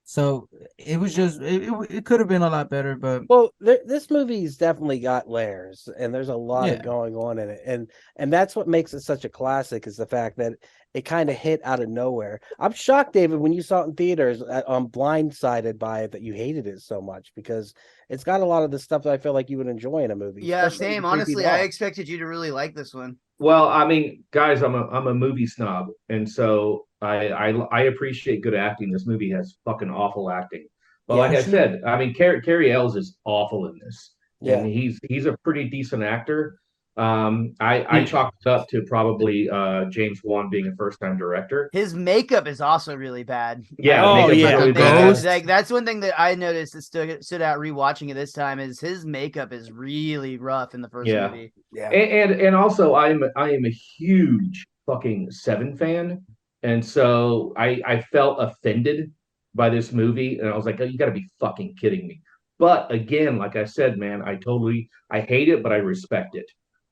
So it was just it could have been a lot better. But well, this movie's definitely got layers, and there's a lot of going on in it, and that's what makes it such a classic, is the fact that it kind of hit out of nowhere. I'm shocked, David, when you saw it in theaters, I'm blindsided by it that you hated it so much, because it's got a lot of the stuff that I feel like you would enjoy in a movie. Yeah, especially same. the creepy Honestly, doll. I expected you to really like this one. Well, I mean, guys, I'm a movie snob, and so I appreciate good acting. This movie has fucking awful acting, but like I said, I mean, Carrie Ells is awful in this, and Yeah. he's a pretty decent actor. I chalked it up to probably James Wan being a first time director. His makeup is also really bad. Yeah, Oh, the makeup's yeah. really bad. Like that's one thing that I noticed that stood out rewatching it this time is his makeup is really rough in the first movie. Yeah. And also I am a huge fucking Seven fan, and so I felt offended by this movie, and I was like, oh, you got to be fucking kidding me. But again, like I said, man, I hate it, but I respect it.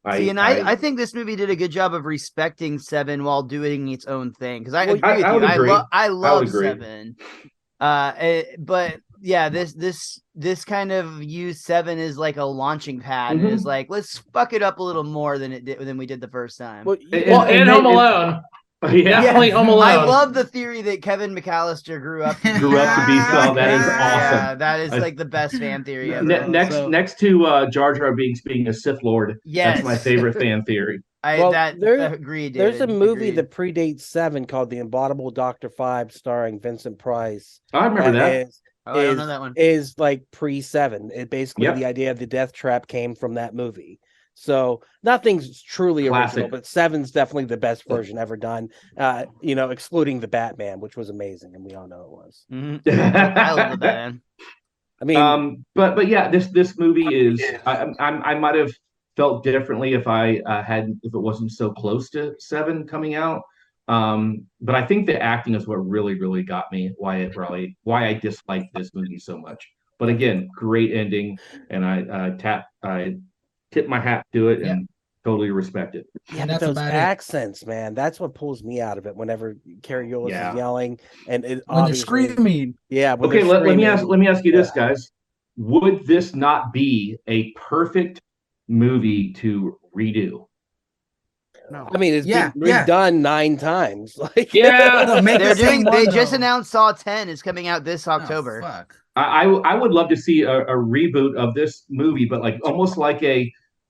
I think this movie did a good job of respecting Seven while doing its own thing. Because I agree with I would you. agree. I love agree. Seven. But yeah, this kind of used Seven as like a launching pad. Mhm. And is like, let's fuck it up a little more than we did the first time. Well, And Home Alone. Definitely Home Alone. I love the theory that Kevin McAllister grew up to be so. That is awesome. Yeah, that is like the best fan theory ever. Next to Jar Jar Binks being a Sith Lord, Yes. that's my favorite fan theory. Agreed. There's a David, movie agreed. that predates Seven called The Abominable Dr. Five, starring Vincent Price. I remember that. I don't know that one. Is like pre-Seven. It basically Yep. the idea of the death trap came from that movie. So nothing's truly Classic. original, but Seven's definitely the best version ever done. Excluding the Batman, which was amazing, and we all know it was. I love the Batman. I mean, but yeah, this movie is. I might have felt differently if if it wasn't so close to Seven coming out. But I think the acting is what really, really got me. Why I disliked this movie so much. But again, great ending, and I tip my hat to it and totally respect it. yeah, but those accents, man, that's what pulls me out of it. Whenever Carrie Eulis is yelling and it When they're screaming. Yeah. Okay, let me ask you this, guys. Would this not be a perfect movie to redo? No. I mean, it's been redone 9 times. Like, they just announced Saw 10 is coming out this October. Fuck. I would love to see a reboot of this movie, but like almost like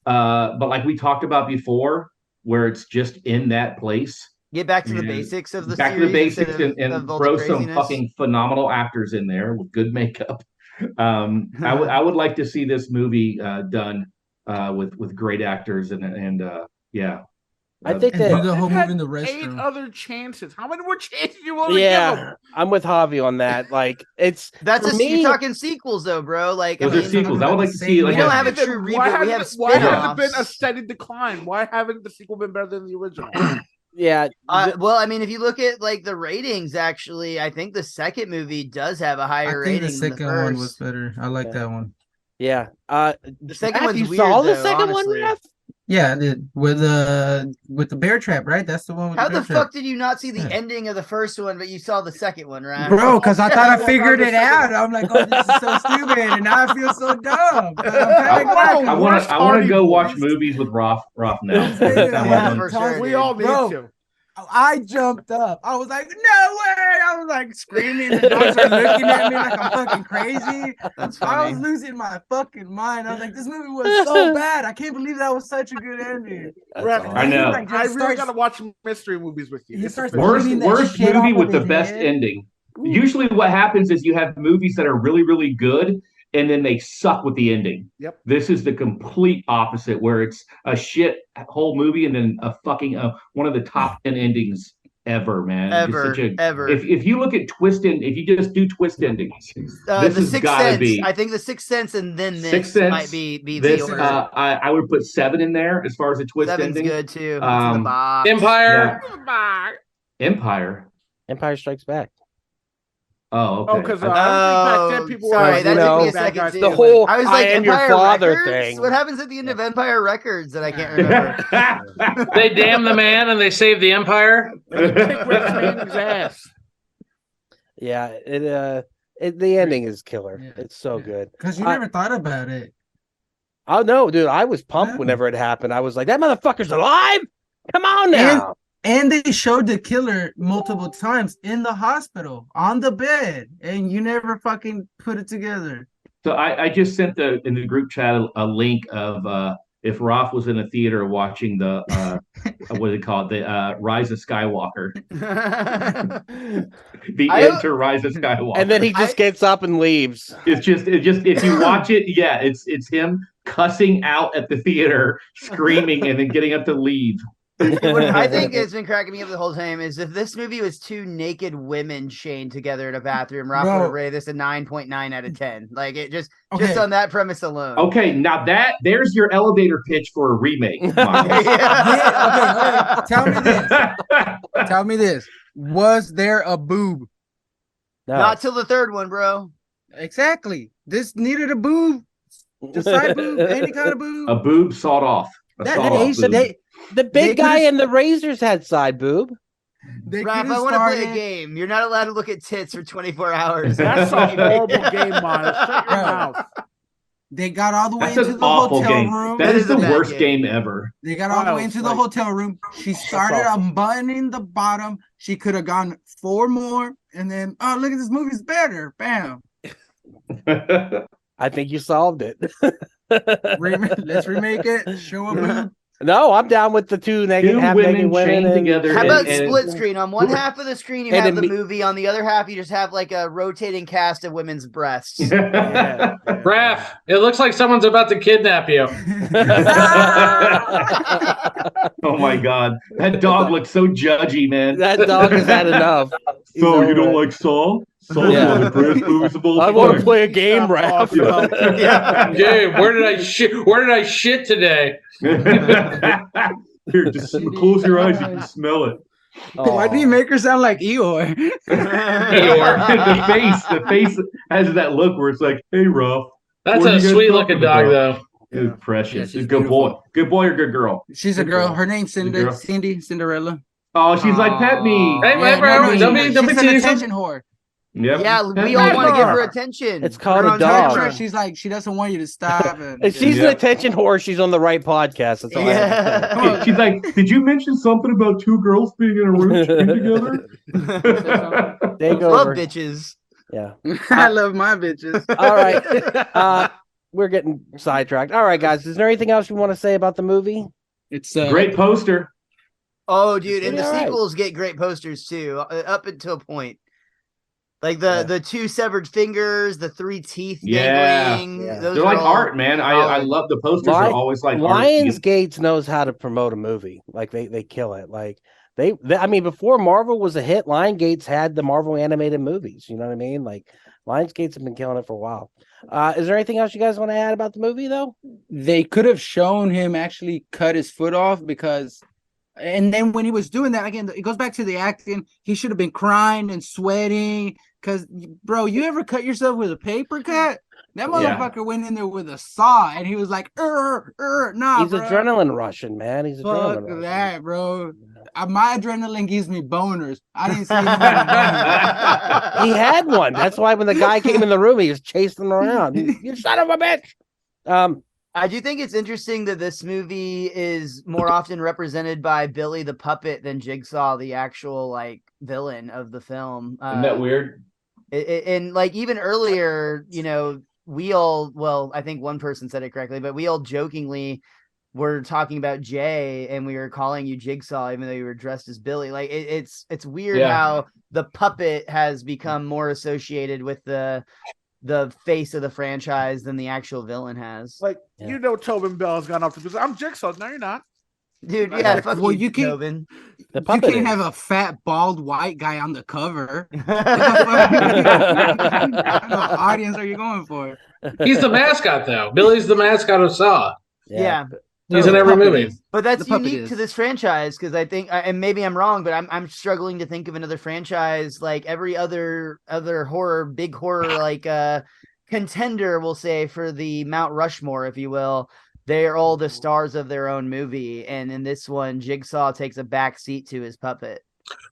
but like we talked about before, where it's just in that place. Get back to the basics of the back series. to the basics of and all the throw some craziness. fucking phenomenal actors in there with good makeup. I would like to see this movie done with great actors and yeah. I think that do the whole movie in the 8 restroom. other chances. How many more chances do you want to give them? I'm with Javi on that. Like, it's That's for me, you're talking sequels though, bro. Like Those are sequels. I would like to see like we don't have a true Why reboot. We have hasn't it been a spin-offs. steady decline? Why haven't the sequel been better than the original? yeah. Well, I mean, if you look at like the ratings, actually, I think the second movie does have a higher I think rating. the second than the one first. was better. I like that one. Yeah. The second one's you weird, saw the though, second honestly. one, Ref? Yeah, I did. With the bear trap, right? That's the one with How the bear the trap. fuck did you not see the Yeah. ending of the first one, but you saw the second one, right? Bro, because I thought I figured it out. I'm like, oh, this is so stupid, and now I feel so dumb. I want to go watch movies with Roth now. Yeah, for sure. We all need Bro, to. I jumped up. I was like, no way! I was like screaming. The dogs are looking at me like I'm fucking crazy. That's I funny. was losing my fucking mind. I was like, this movie was so bad. I can't believe that was such a good ending. Ref, I know. Like, I just really starts- gotta watch mystery movies with you. He It's starts official. Cleaning that Worst shit movie off with of the his best head. ending. Usually, what happens is you have movies that are really, really good, and then they suck with the ending. Yep. This is the complete opposite, where it's a shit whole movie and then a fucking one of the top 10 endings ever, man. Ever. If you look at if you just do twist endings, this The has Sixth got to Sense. be. I think the Sixth Sense and then this Sixth Sense, might be this. the order. I would put 7 in there as far as a twist Seven's ending. good too. It's in the box. Empire. Empire. Empire Strikes Back. Oh, okay. Oh, because back then people sorry, were that know, took me a bad second guys. too. The whole I was I like, am your Empire father Records? thing. What happens at the end of Empire Records that I can't remember? They damn the man and they save the empire. Kick Rex Manning's ass. Yeah, the ending is killer. Yeah. It's so good. Because you I- never thought about it. Oh no, dude, I was pumped Yeah. whenever it happened. I was like, that motherfucker's alive. Come on now. And they showed the killer multiple times in the hospital on the bed, and you never fucking put it together. So I just sent in the group chat a link of if Roth was in a theater watching the what do they call it, the Rise of Skywalker, the Enter Rise of Skywalker, and then he just gets up and leaves. It's just if you watch it, yeah, it's him cussing out at the theater, screaming, and then getting up to leave. What I think has been cracking me up the whole time is if this movie was two naked women chained together in a bathroom, Rob would have rated this a 9.9 out of 10. Like it just on that premise alone. Okay, now there's your elevator pitch for a remake. Tell me this. Tell me this. Was there a boob? No. Not till the third one, bro. Exactly. This needed a boob. Just side boob, any kind of boob. A boob sawed off. The big guy in the razors had side boob. Raph, I want to play a game. You're not allowed to look at tits for 24 hours. That's a horrible game, Miles. Shut your mouth. They got all the way into the hotel room. That is the worst game ever. They got all the way into the hotel room. She started unbuttoning the bottom. She could have gone 4 more, and then look at this movie's better. Bam. I think you solved it. Let's remake it. Show a boob. No, I'm down with the two naked women together. How about split screen? On one half of the screen, you have the movie. On the other half, you just have like a rotating cast of women's breasts. Raph, it looks like someone's about to kidnap you. Oh my God, that dog looks so judgy, man. That dog has had enough. So you don't like Saw? Saw's one of the greatest movies of all time. I want to play a game, Raph. Yeah, where did I shit? Where did I shit today? Here, just close your eyes. You can smell it. Why do you make her sound like Eeyore? The face has that look where it's like, "Hey, Ruff." That's a sweet-looking dog, though. It's precious. It's a good boy. Good boy or good girl? She's a girl. Her name's Cinderella. Oh, she's like pet me. Hey, bro, don't be she's an attention whore. Yep. Yeah, we all want to give her attention. It's called a dog. She's like, she doesn't want you to stop. If she's an attention whore, she's on the right podcast. That's all I have to say. She's like, did you mention something about 2 girls being in a room together? Love bitches. Yeah. I love my bitches. All right. We're getting sidetracked. All right, guys. Is there anything else you want to say about the movie? It's great poster. Oh, dude, and the sequels get great posters too, up until a point. Like the 2 severed fingers, the 3 teeth dangling. Yeah. Those They're like art, man. I love the posters. Are always like Lionsgate knows how to promote a movie. Like they kill it. Like they I mean, before Marvel was a hit, Lionsgate's had the Marvel animated movies. You know what I mean? Like Lionsgate's have been killing it for a while. Is there anything else you guys want to add about the movie, though? They could have shown him actually cut his foot off because. And then when he was doing that, again, it goes back to the acting. He should have been crying and sweating. Because, bro, you ever cut yourself with a paper cut? That motherfucker went in there with a saw, and he was like, nah, He's bro. adrenaline rushing, man. He's adrenaline Fuck rushing. that, bro. My adrenaline gives me boners. I didn't see him. He had one. That's why when the guy came in the room, he was chasing him around. You son of a bitch! I do think it's interesting that this movie is more often represented by Billy the puppet than Jigsaw, the actual like villain of the film. Isn't that weird? And like even earlier, you know, I think one person said it correctly, but we all jokingly were talking about Jay and we were calling you Jigsaw, even though you were dressed as Billy. Like it's weird how the puppet has become more associated with the face of the franchise than the actual villain has. Like, you know, Tobin Bell has gone off to this. I'm Jigsaw. No, you're not. Dude, yeah, fuck you can, Tobin. The you can't have a fat, bald, white guy on the cover. What audience are you going for? He's the mascot, though. Billy's the mascot of Saw. Yeah. He's in every movie. But that's unique to this franchise because I think, and maybe I'm wrong, but I'm struggling to think of another franchise like every other horror, big horror like contender, we'll say, for the Mount Rushmore, if you will. They're all the stars of their own movie, and in this one, Jigsaw takes a back seat to his puppet.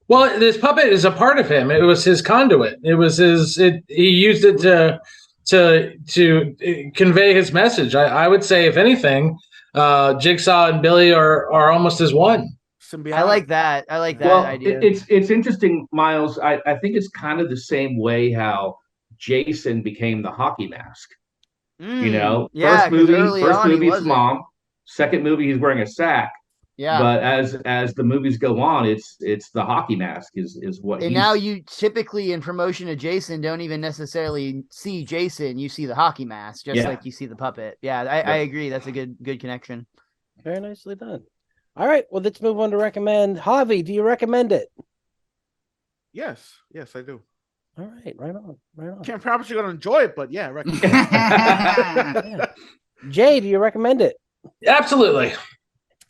Well, this puppet is a part of him. It was his conduit. It was his. He used it to convey his message. I would say, if anything, Jigsaw and Billy are almost as one. I like that. I like that well, idea. It's interesting, Miles. I think it's kind of the same way how Jason became the hockey mask. You know, first movie's mom. Second movie, he's wearing a sack. Yeah. But as the movies go on, it's the hockey mask is what. And now you typically in promotion of Jason don't even necessarily see Jason. You see the hockey mask, just like you see the puppet. Yeah, I agree. That's a good connection. Very nicely done. All right, well, let's move on to recommend. Javi, do you recommend it? Yes, I do. All right, right on. Can't promise you're gonna enjoy it, but yeah, I recommend it. Yeah. Jay, do you recommend it? Absolutely.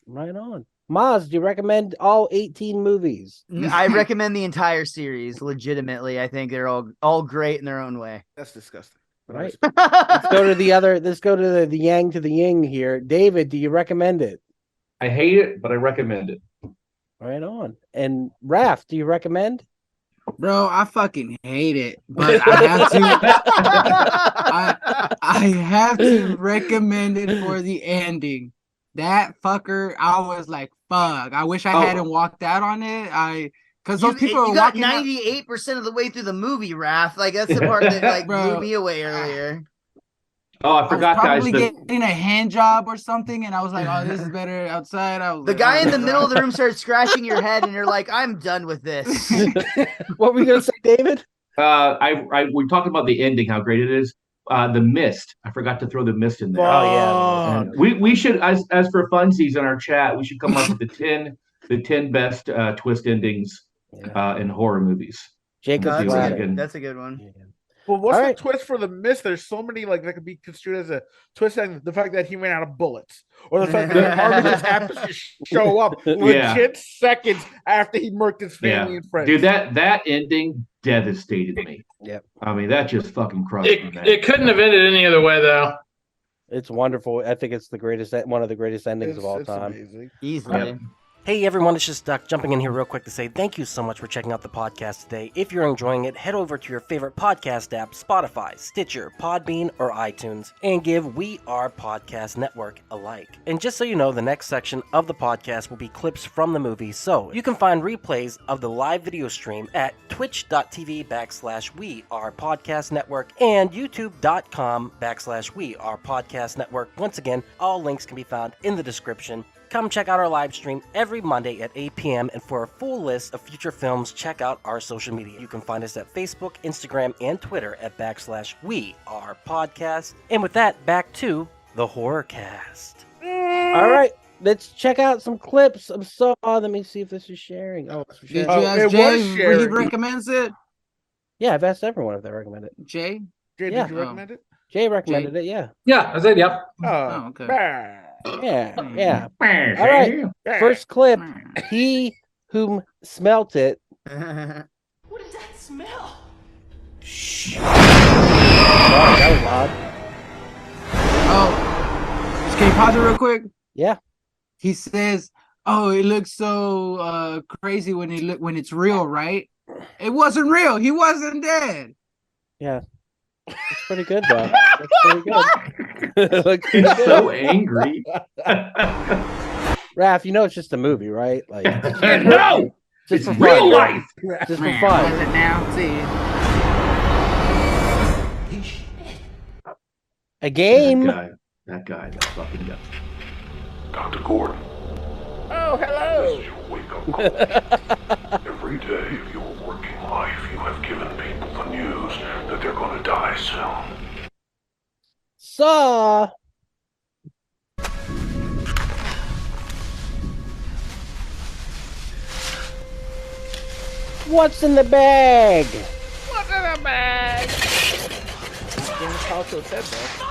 Right on. Maz, do you recommend all 18 movies? I recommend the entire series. Legitimately, I think they're all great in their own way. That's disgusting. Right. Let's go to the other. Let's go to the yang to the yin here. David, do you recommend it? I hate it, but I recommend it. Right on. And Raph, do you recommend? Bro, I fucking hate it, but I have to. I have to recommend it for the ending. That fucker, I was like, fuck. I wish I hadn't walked out on it. Because those people are got walking 98% of the way through the movie, Raph. Like that's the part that blew me away earlier. Oh, I forgot, I was guys. probably getting a hand job or something, and I was like, "Oh, this is better outside." The guy in the middle of the room started scratching your head, and you're like, "I'm done with this." What were you gonna say, David? We talked about the ending, how great it is. The Mist. I forgot to throw the Mist in there. Oh yeah. We should, as for funsies in our chat, we should come up with the 10 best twist endings in horror movies. Jacob, that's a good one. Yeah. Well, what's the twist for the Mist? There's so many that could be construed as a twist, and the fact that he ran out of bullets, or the fact that Harvey just happens to show up legit seconds after he murked his family and friends. Dude, that ending devastated me. Yep. I mean, that just fucking crushed me. It couldn't have ended any other way, though. It's wonderful. I think it's one of the greatest endings of all time. Amazing. Easily. Yep. Hey everyone, it's just Duck jumping in here real quick to say thank you so much for checking out the podcast today. If you're enjoying it, head over to your favorite podcast app, Spotify, Stitcher, Podbean, or iTunes, and give We Are Podcast Network a like. And just so you know, the next section of the podcast will be clips from the movie, so you can find replays of the live video stream at twitch.tv/We Are Podcast Network and youtube.com/We Are Podcast Network. Once again, all links can be found in the description. Come check out our live stream every Monday at 8 p.m. And for a full list of future films, check out our social media. You can find us at Facebook, Instagram, and Twitter at /We Are Podcast. And with that, back to the Horrorcast. All right, let's check out some clips of Saw. Let me see if this is sharing. Oh, it's Did sharing. you ask Jay when he recommends it? Yeah, I've asked everyone if they recommend it. Jay? Did you recommend it? Jay recommended it, yeah. Yeah, I said yep. Oh, okay. Yeah. All right. First clip. He whom smelt it. What is that smell? Shh. Oh, that was odd. Oh, can you pause it real quick? Yeah. He says, "Oh, it looks so crazy when it's real, right? It wasn't real. He wasn't dead." Yeah. It's pretty good, though. That's pretty good. Looks pretty He's good. so angry. Raph, you know it's just a movie, right? Like, no, just it's for real fun. life. Just for fun. What is it now? See. A game. That guy, that fucking guy. Dr. Gordon. Oh, hello. This is your wake-up call. Every day of your working life, you have given people the news that they're going to die soon. Saw. What's in the bag? What's in the bag? James also said that.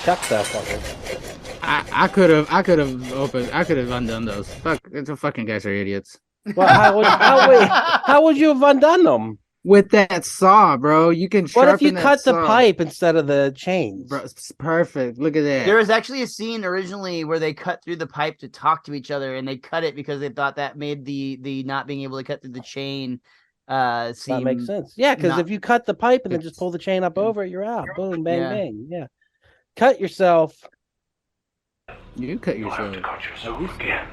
Chuck that fucker. I could have undone those. Fuck, the fucking guys are idiots. Well, how would you have undone them? With that saw, bro, you can. What if you sharpen that cut the saw. pipe instead of the chains? Bro, it's perfect. Look at that. There was actually a scene originally where they cut through the pipe to talk to each other, and they cut it because they thought that made the not being able to cut through the chain That seem makes sense. Yeah, because not- if you cut the pipe and then just pull the chain up over it, you're out. Boom, bang, bang. Yeah. Cut yourself. You cut You'll have yourself. to cut yourself again.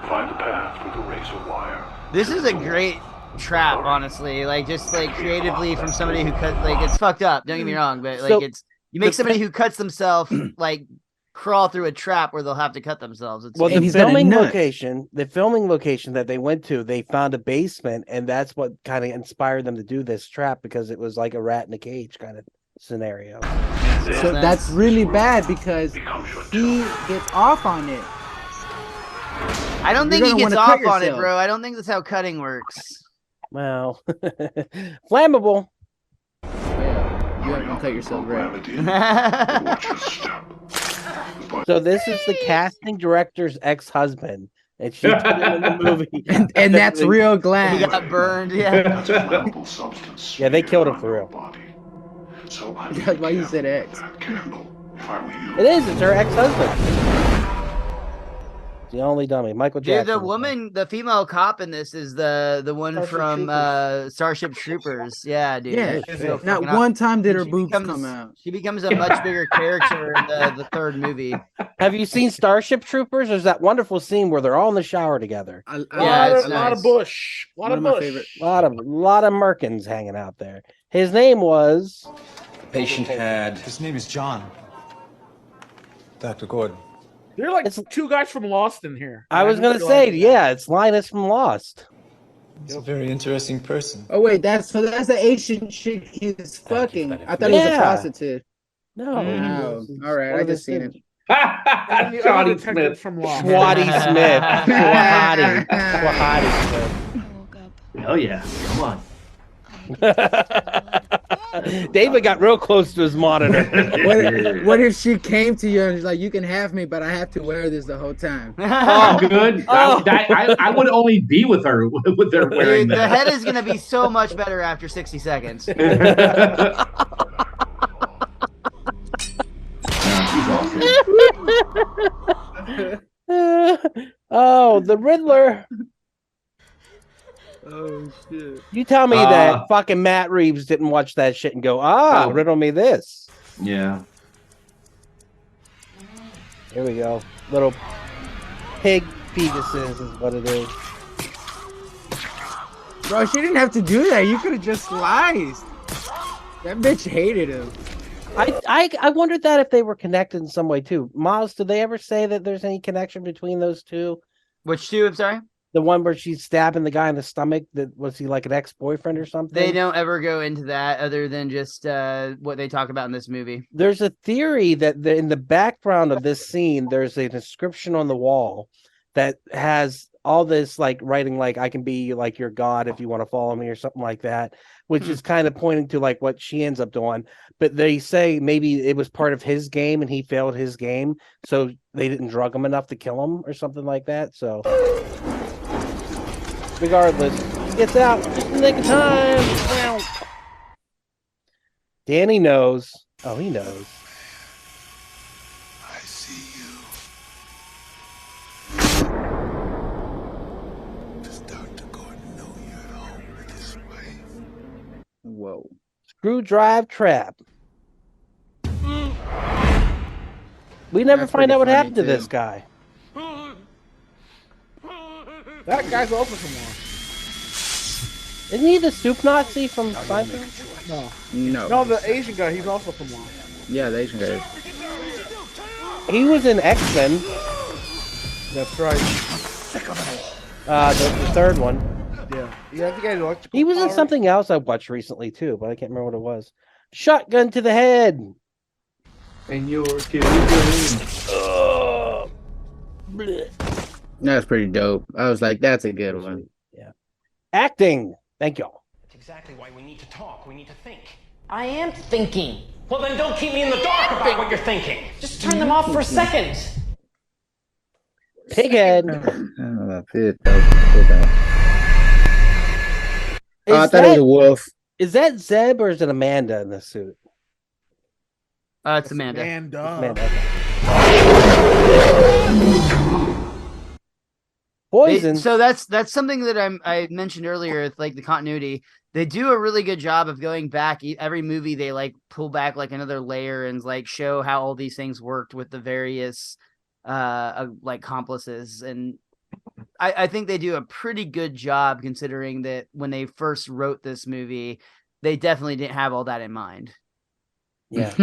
Find the path through the razor wire. This is a great trap, honestly. Like just like creatively from somebody who cut. Like it's fucked up. Don't get me wrong, but like So- it's You make somebody who cuts themselves like crawl through a trap where they'll have to cut themselves. Well, the filming location that they went to, they found a basement, and that's what kind of inspired them to do this trap, because it was like a rat in a cage kind of scenario. So that's really bad because he gets off on it. I don't think he gets off on it, bro. I don't think that's how cutting works. Well, flammable. You have to cut yourself, right? So this is the casting director's ex-husband, and she put him in the movie, and that's real glad he got burned. Yeah, That's a flammable substance. Yeah, they killed him for real. So that's why you said ex. It is. It's her ex-husband. The only dummy, Michael Jackson. Dude, the woman, the female cop in this is the one from Starship Troopers. Yeah, dude. Yeah, So not fucking one up. time did her She boobs becomes- come out. She becomes a much bigger character in the third movie. Have you seen Starship Troopers? There's that wonderful scene where they're all in the shower together. Yeah, a it's lot of nice. bush. A lot of One of my bush. favorite. lot of Merkins hanging out there. His name was. Patient had. His name is John. Dr. Gordon. There are like two guys from Lost in here. I was gonna say, yeah, it's Linus from Lost. He's a very interesting person. Oh wait, that's the Asian chick he's fucking. I thought it was a prostitute. No. Oh, all right, I just seen it. Johnny Smith from Lost. Swatty Smith. Swahati Smith. Oh yeah, come on. David got real close to his monitor. What if she came to you and was like, "You can have me, but I have to wear this the whole time"? Oh, good. I would only be with her with her wearing Dude, the that. head is gonna be so much better after 60 seconds. Oh, the Riddler. Oh shit! You tell me that fucking Matt Reeves didn't watch that shit and go, riddle me this. Yeah. Here we go. Little pig fetuses is what it is. Bro, she didn't have to do that. You could have just sliced. That bitch hated him. I wondered that if they were connected in some way too. Miles, did they ever say that there's any connection between those two? Which two? I'm sorry. The one where she's stabbing the guy in the stomach. That was he like an ex-boyfriend or something? They don't ever go into that other than just what they talk about in this movie. There's a theory that in the background of this scene, there's an inscription on the wall that has all this like writing, like I can be like your god if you want to follow me or something like that, which is kind of pointing to like what she ends up doing. But they say maybe it was part of his game and he failed his game, so they didn't drug him enough to kill him or something like that. So regardless, he gets out just in the nick of time. Wow. Danny knows. Oh, he knows. I see you. Does Dr. Gordon know you're at home this way? Whoa. Screw drive trap. We never find out what happened to this guy. That guy's also from Lost. Isn't he the soup Nazi from Seinfeld? No, the Asian guy. He's also from Lost. Yeah, the Asian guy. He was in X-Men. That's right. The third one. Yeah, I think I liked. He was in something else I watched recently too, but I can't remember what it was. Shotgun to the head. And you're killing. That's pretty dope. I was like, that's a good one. Yeah. Acting. Thank y'all. That's exactly why we need to talk. We need to think. I am thinking. Well, then don't keep me in the dark about what you're thinking. Just turn them off for a second. Pighead. I thought it was a wolf. Is that Zeb or is it Amanda in this suit? It's Amanda. Amanda. Poison. So that's something that I mentioned earlier with like the continuity. They do a really good job of going back. Every movie they like pull back like another layer and like show how all these things worked with the various like accomplices. And I think they do a pretty good job considering that when they first wrote this movie, they definitely didn't have all that in mind. Yeah.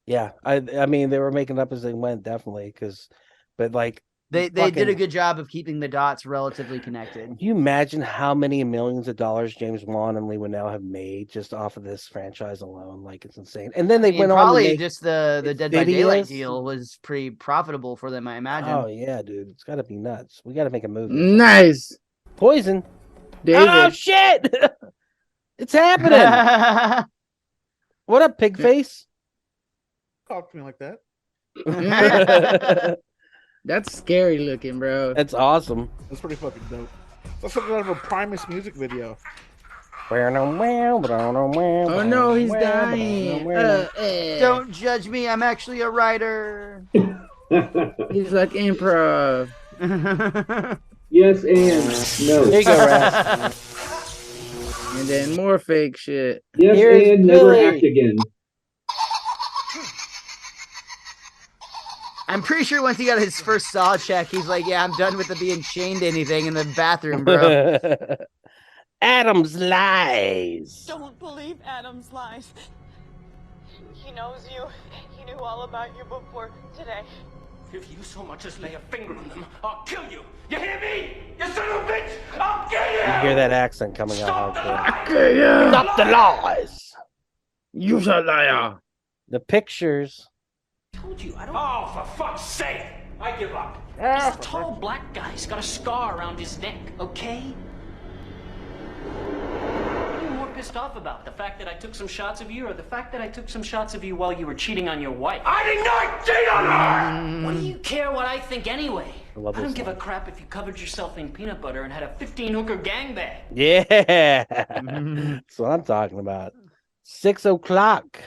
Yeah, I mean they were making up as they went, definitely, but like They did a good job of keeping the dots relatively connected. Can you imagine how many millions of dollars James Wan and Lee Winnell have made just off of this franchise alone? Like, it's insane. And then they went on to probably make just the Dead by Daylight deal was pretty profitable for them, I imagine. Oh yeah, dude, it's got to be nuts. We got to make a movie. Nice. Poison. David. Oh shit! It's happening. What up, pig face? Talk to me like that. That's scary looking, bro. That's awesome. That's pretty fucking dope. That's something out of a Primus music video. Oh no, he's dying. Don't judge me. I'm actually a writer. He's like improv. Yes, and no. There you go, Raz. And then more fake shit. Yes, Here's and never Billy. act again. I'm pretty sure once he got his first saw check, he's like, yeah, I'm done with the being chained to anything in the bathroom, bro. Adam's lies. Don't believe Adam's lies. He knows you. He knew all about you before today. If you so much as lay a finger on them, I'll kill you. You hear me? You son of a bitch! I'll kill you! You hear that accent coming out hardcore. Stop the lies. You a liar. The pictures. Told you, I don't. Oh, for fuck's sake! I give up. He's a tall black guy. He's got a scar around his neck, okay? What are you more pissed off about? The fact that I took some shots of you, or the fact that I took some shots of you while you were cheating on your wife? I did not cheat on her! What do you care what I think anyway? I don't give a crap if you covered yourself in peanut butter and had a 15-hooker gangbang. Yeah. That's what I'm talking about. 6 o'clock.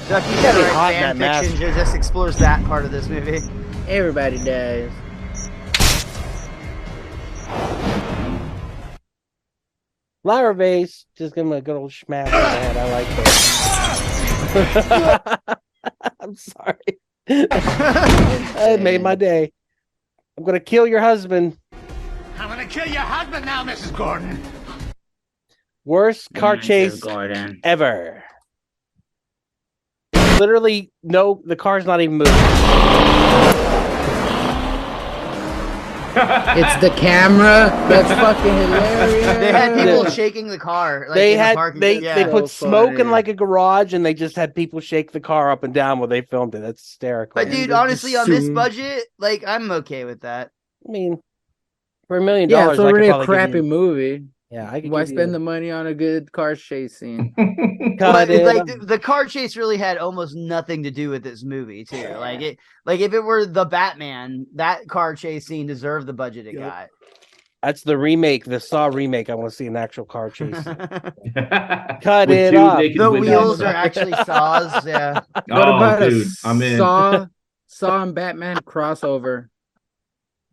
Ducky Gotta be said hot in fan that fiction mask. just explores that part of this movie. Everybody dies. Flower vase. Just give him a good old smack in the head. I like that. I'm sorry. It made my day. I'm gonna kill your husband. I'm gonna kill your husband now, Mrs. Gordon. Worst car chase ever. Literally, no, the car's not even moving. It's the camera. That's fucking hilarious. They had people shaking the car. Like, They in the had parking they lot. Yeah. they put So smoke in funny. like a garage, and they just had people shake the car up and down while they filmed it. That's hysterical. But dude, honestly, on this budget, like, I'm okay with that. I mean, for $1 million, Yeah, it's I could already a probably give crappy you- movie. Yeah, I could Why give you- spend the money on a good car chase scene? Cut it. Like the car chase really had almost nothing to do with this movie too. Like if it were the Batman, that car chase scene deserved the budget it got. That's the remake, the Saw remake. I want to see an actual car chase. Cut With it two up. naked The windows. wheels are actually saws. Yeah. What Oh, about dude, a I'm in. Saw and Batman crossover?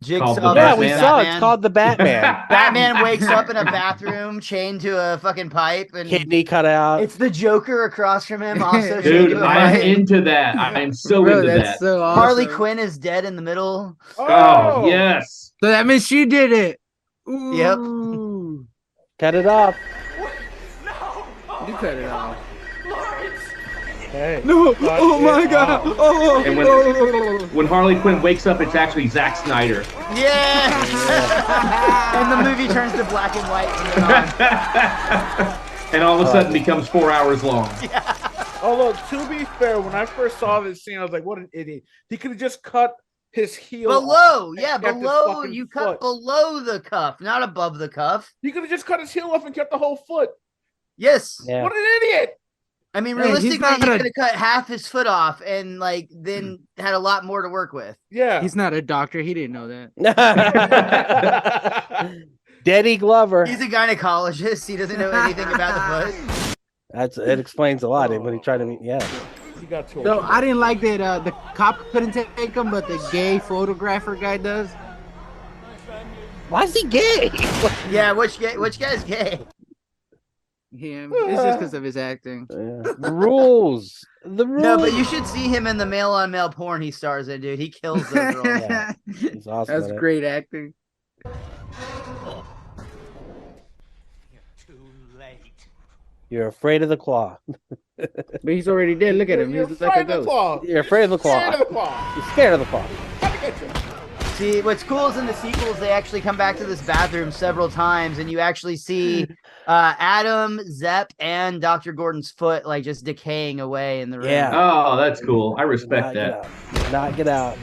Called Jigsaw. the Yeah, we Batman. saw it. It's called the Batman. Batman wakes up in a bathroom chained to a fucking pipe, and Kidney cut out. it's the Joker across from him, also chained Dude, to a I'm pipe. into that. I am so Bro, into that's that. so awesome. Harley Quinn is dead in the middle. Oh, yes. So that means she did it. Yep. Ooh. Cut it off. You cut it off. Hey. No! Oh my god! Oh! And when Harley Quinn wakes up, it's actually Zack Snyder. Yeah. And the movie turns to black and white from then on. And all of a sudden becomes 4 hours long. Although, to be fair, when I first saw this scene, I was like, what an idiot. He could have just cut his heel Below, off and yeah, kept his below. fucking You foot. cut below the cuff, not above the cuff. He could have just cut his heel off and kept the whole foot. Yes. Yeah. What an idiot. I mean, Hey, he's realistically, not he a- could have cut half his foot off and like then had a lot more to work with. Yeah. He's not a doctor. He didn't know that. Daddy Glover. He's a gynecologist. He doesn't know anything about the foot. It explains a lot when he tried to. Yeah. He got to So I didn't like that the cop couldn't take him, but the gay photographer guy does. Why is he gay? Yeah, which guy's gay? Him. It's just because of his acting. The rules. The rules. No, but you should see him in the male on male porn he stars in, dude. He kills those roles. Yeah. He's awesome. That's at it. great acting. Too late. You're afraid of the claw. But he's already dead. Look at him. You're He's like a afraid of the ghost. claw. You're afraid of the claw. Scared of the claw. You're scared of the claw. Gotta get you. See, what's cool is in the sequels, they actually come back to this bathroom several times, and you actually see Adam, Zepp, and Dr. Gordon's foot like just decaying away in the room. Yeah. Oh, that's cool. I respect that. Not get out.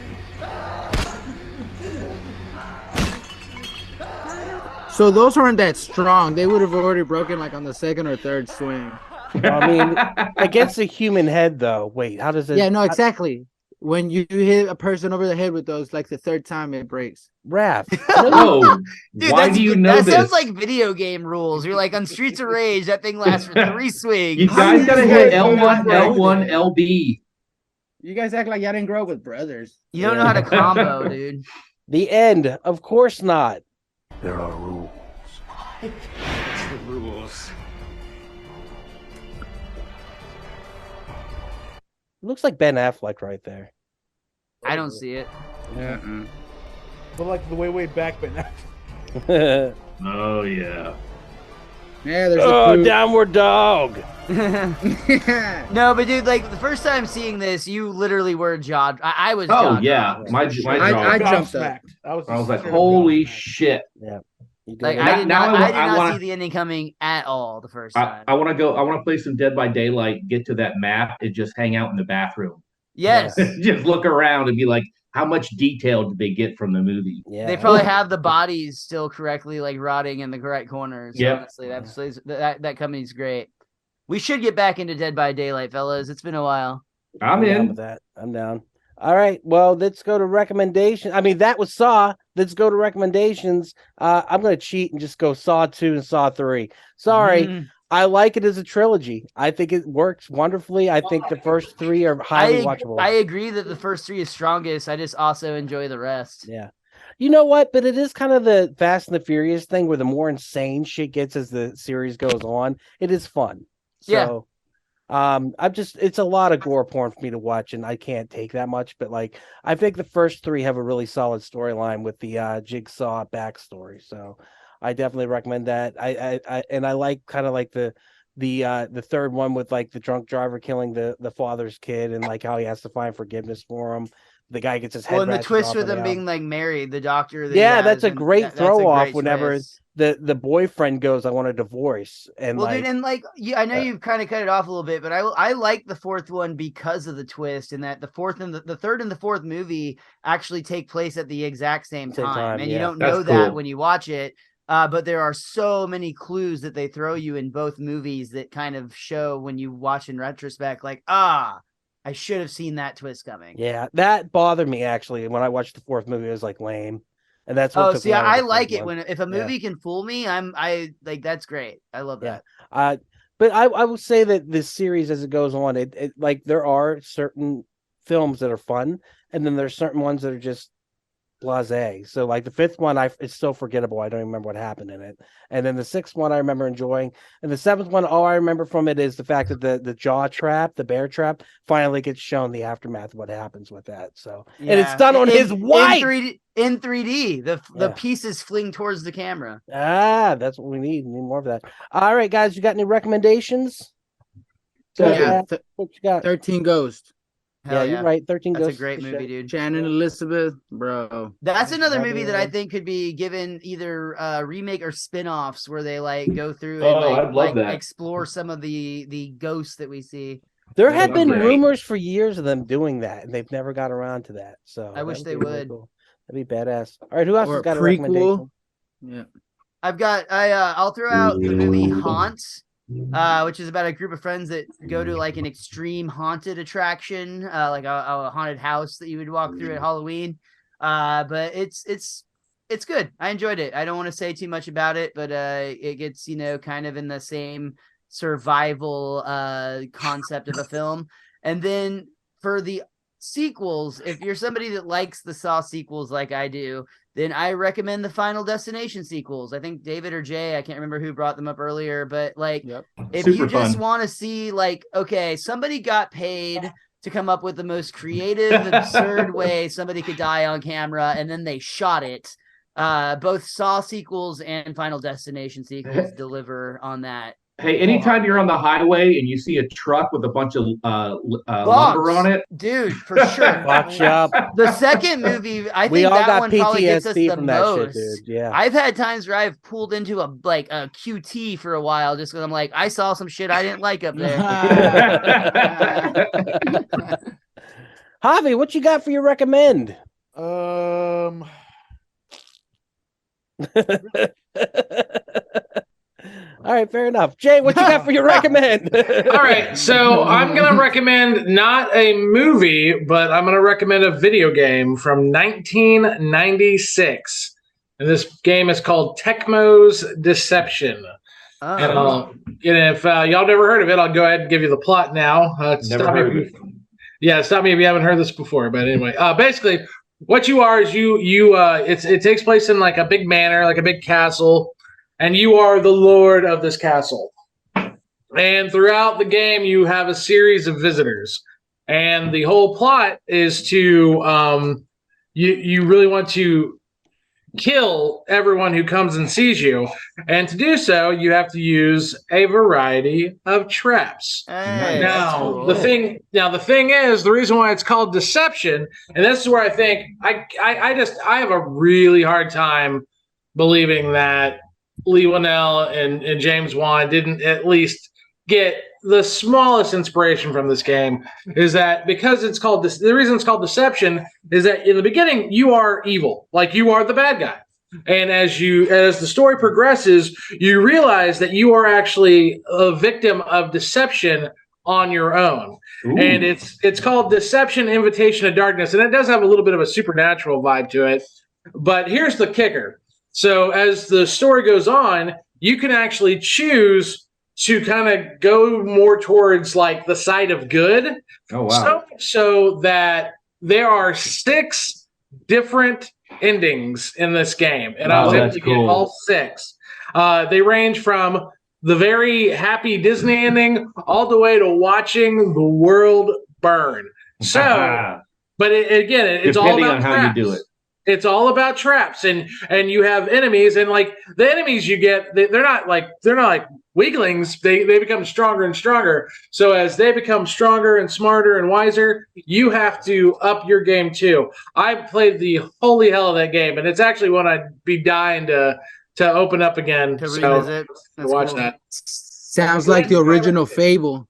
So those aren't that strong. They would have already broken like on the second or third swing. I mean, against a human head, though. Wait, how does it? Yeah, no, exactly. When you hit a person over the head with those, like the third time it breaks. Raph. Oh, Dude, why do you know that this? sounds like video game rules. You're like on Streets of Rage, that thing lasts for 3 swings. You guys gotta hit L1, L1, LB. You guys act like y'all didn't grow up with brothers. You don't know how to combo, dude. The end. Of course not. There are rules. It's the rules. Looks like Ben Affleck right there. I don't see it. Yeah. But like the way back, but now. Oh yeah. Yeah, there's Oh, downward dog. No, but dude, like the first time seeing this, you literally were jaw. I was. Oh jaw yeah, my jaw. I jumped up. I was like, holy shit. Yeah. Like Now- I did now not, I I did wa- I not wanna- see the ending coming at all the first time. I want to go. I want to play some Dead by Daylight. Get to that map and just hang out in the bathroom. Yes. Just look around and be like, how much detail did they get from the movie? Yeah. They probably have the bodies still correctly, like rotting in the correct corners. Yep. Honestly, that company's great. We should get back into Dead by Daylight, fellas. It's been a while. I'm down in. with that. I'm down. All right. Well, let's go to recommendations. I mean, that was Saw. Let's go to recommendations. I'm going to cheat and just go Saw 2 and Saw 3. Sorry. I like it as a trilogy. I think it works wonderfully. I think the first 3 are highly watchable. I agree that the first 3 is strongest. I just also enjoy the rest. Yeah. You know what? But it is kind of the Fast and the Furious thing where the more insane shit gets as the series goes on, it is fun. So, it's a lot of gore porn for me to watch, and I can't take that much. But like, I think the first 3 have a really solid storyline with the Jigsaw backstory. So, I definitely recommend that. I like kind of like the third one with like the drunk driver killing the father's kid and like how he has to find forgiveness for him. The guy gets his head. Well, and the ratcheted twist off with in him the being house. like married, the doctor. That Yeah, he that's a has, and great that's throw a off great whenever twist. the boyfriend goes, I want a divorce. And Well, like, dude, and like I know you've kind of cut it off a little bit, but I like the fourth one because of the twist, and that the fourth and the third and the fourth movie actually take place at the exact same time, and you don't know that when you watch it. But there are so many clues that they throw you in both movies that kind of show when you watch in retrospect, like, I should have seen that twist coming. Yeah, that bothered me actually. When I watched the fourth movie, it was like lame. And that's what took me out of I the like third it one. when if a movie can fool me, I like that's great. I love that. But I will say that this series as it goes on, it like there are certain films that are fun, and then there's certain ones that are just blasé. So like the fifth one, it's so forgettable. I don't even remember what happened in it. And then the sixth one I remember enjoying. And the seventh one, all I remember from it is the fact that the jaw trap, the bear trap, finally gets shown the aftermath of what happens with that. So and it's done on his wife in 3D. The pieces fling towards the camera. That's what we need. We need more of that. All right, guys, you got any recommendations? What you got? 13 Ghosts. Yeah, you're right. 13 That's Ghosts. a great movie, dude. Shannon Elizabeth, bro. That's another movie that I think could be given either remake or spin-offs where they like go through and I'd love that. explore some of the ghosts that we see. There have been rumors for years of them doing that, and they've never got around to that. So I wish they be really would. cool. That'd be badass. All right, who else Or has got a prequel. recommendation? Yeah. I've got I'll throw out the movie Haunt, which is about a group of friends that go to like an extreme haunted attraction, like a haunted house that you would walk through at Halloween. But it's good. I enjoyed it. I don't want to say too much about it, but it gets, kind of in the same survival concept of a film. And then for the sequels, if you're somebody that likes the Saw sequels like I do, then I recommend the Final Destination sequels. I think David or Jay, I can't remember who brought them up earlier, but like, if Super you just fun. want to see like, okay, somebody got paid to come up with the most creative, absurd way somebody could die on camera, and then they shot it. Both Saw sequels and Final Destination sequels deliver on that Hey, anytime you're on the highway and you see a truck with a bunch of lumber on it, dude, for sure. Watch up. The second movie, I We think all that got one probably gets us PTSD the from that shit, most. dude. Yeah. I've had times where I've pulled into a QT for a while just because I'm like, I saw some shit I didn't like up there. Javi, what you got for your recommend? All right, fair enough. Jay, what you got for your recommend? All right, so I'm going to recommend not a movie, but I'm going to recommend a video game from 1996. And this game is called Tecmo's Deception. Oh. And if y'all never heard of it, I'll go ahead and give you the plot now. Never heard of it. Yeah, stop me if you haven't heard this before. But anyway, basically, what you are is it takes place in like a big manor, like a big castle. And you are the lord of this castle. And throughout the game, you have a series of visitors. And the whole plot is to, you really want to kill everyone who comes and sees you. And to do so, you have to use a variety of traps. Hey, Now, the thing is, the reason why it's called deception, and this is where I think I have a really hard time believing that Lee Winnell and James Wan didn't at least get the smallest inspiration from this game. Is that because it's called this? The reason it's called deception is that in the beginning you are evil, like you are the bad guy, and as the story progresses, you realize that you are actually a victim of deception on your own. Ooh. And it's called Deception: Invitation to Darkness, and it does have a little bit of a supernatural vibe to it. But here's the kicker. So as the story goes on, you can actually choose to kind of go more towards like the side of good. Oh, wow. So that there are 6 different endings in this game. And I was able to get all 6. They range from the very happy Disney ending all the way to watching the world burn. So, but it's all about on how traps. you do it. It's all about traps, and you have enemies, and like the enemies you get, they're not like weaklings. They become stronger and stronger. So as they become stronger and smarter and wiser, you have to up your game too. I played the holy hell of that game, and it's actually one I'd be dying to open up again. To revisit. To watch cool. that. Sounds like the original Fable.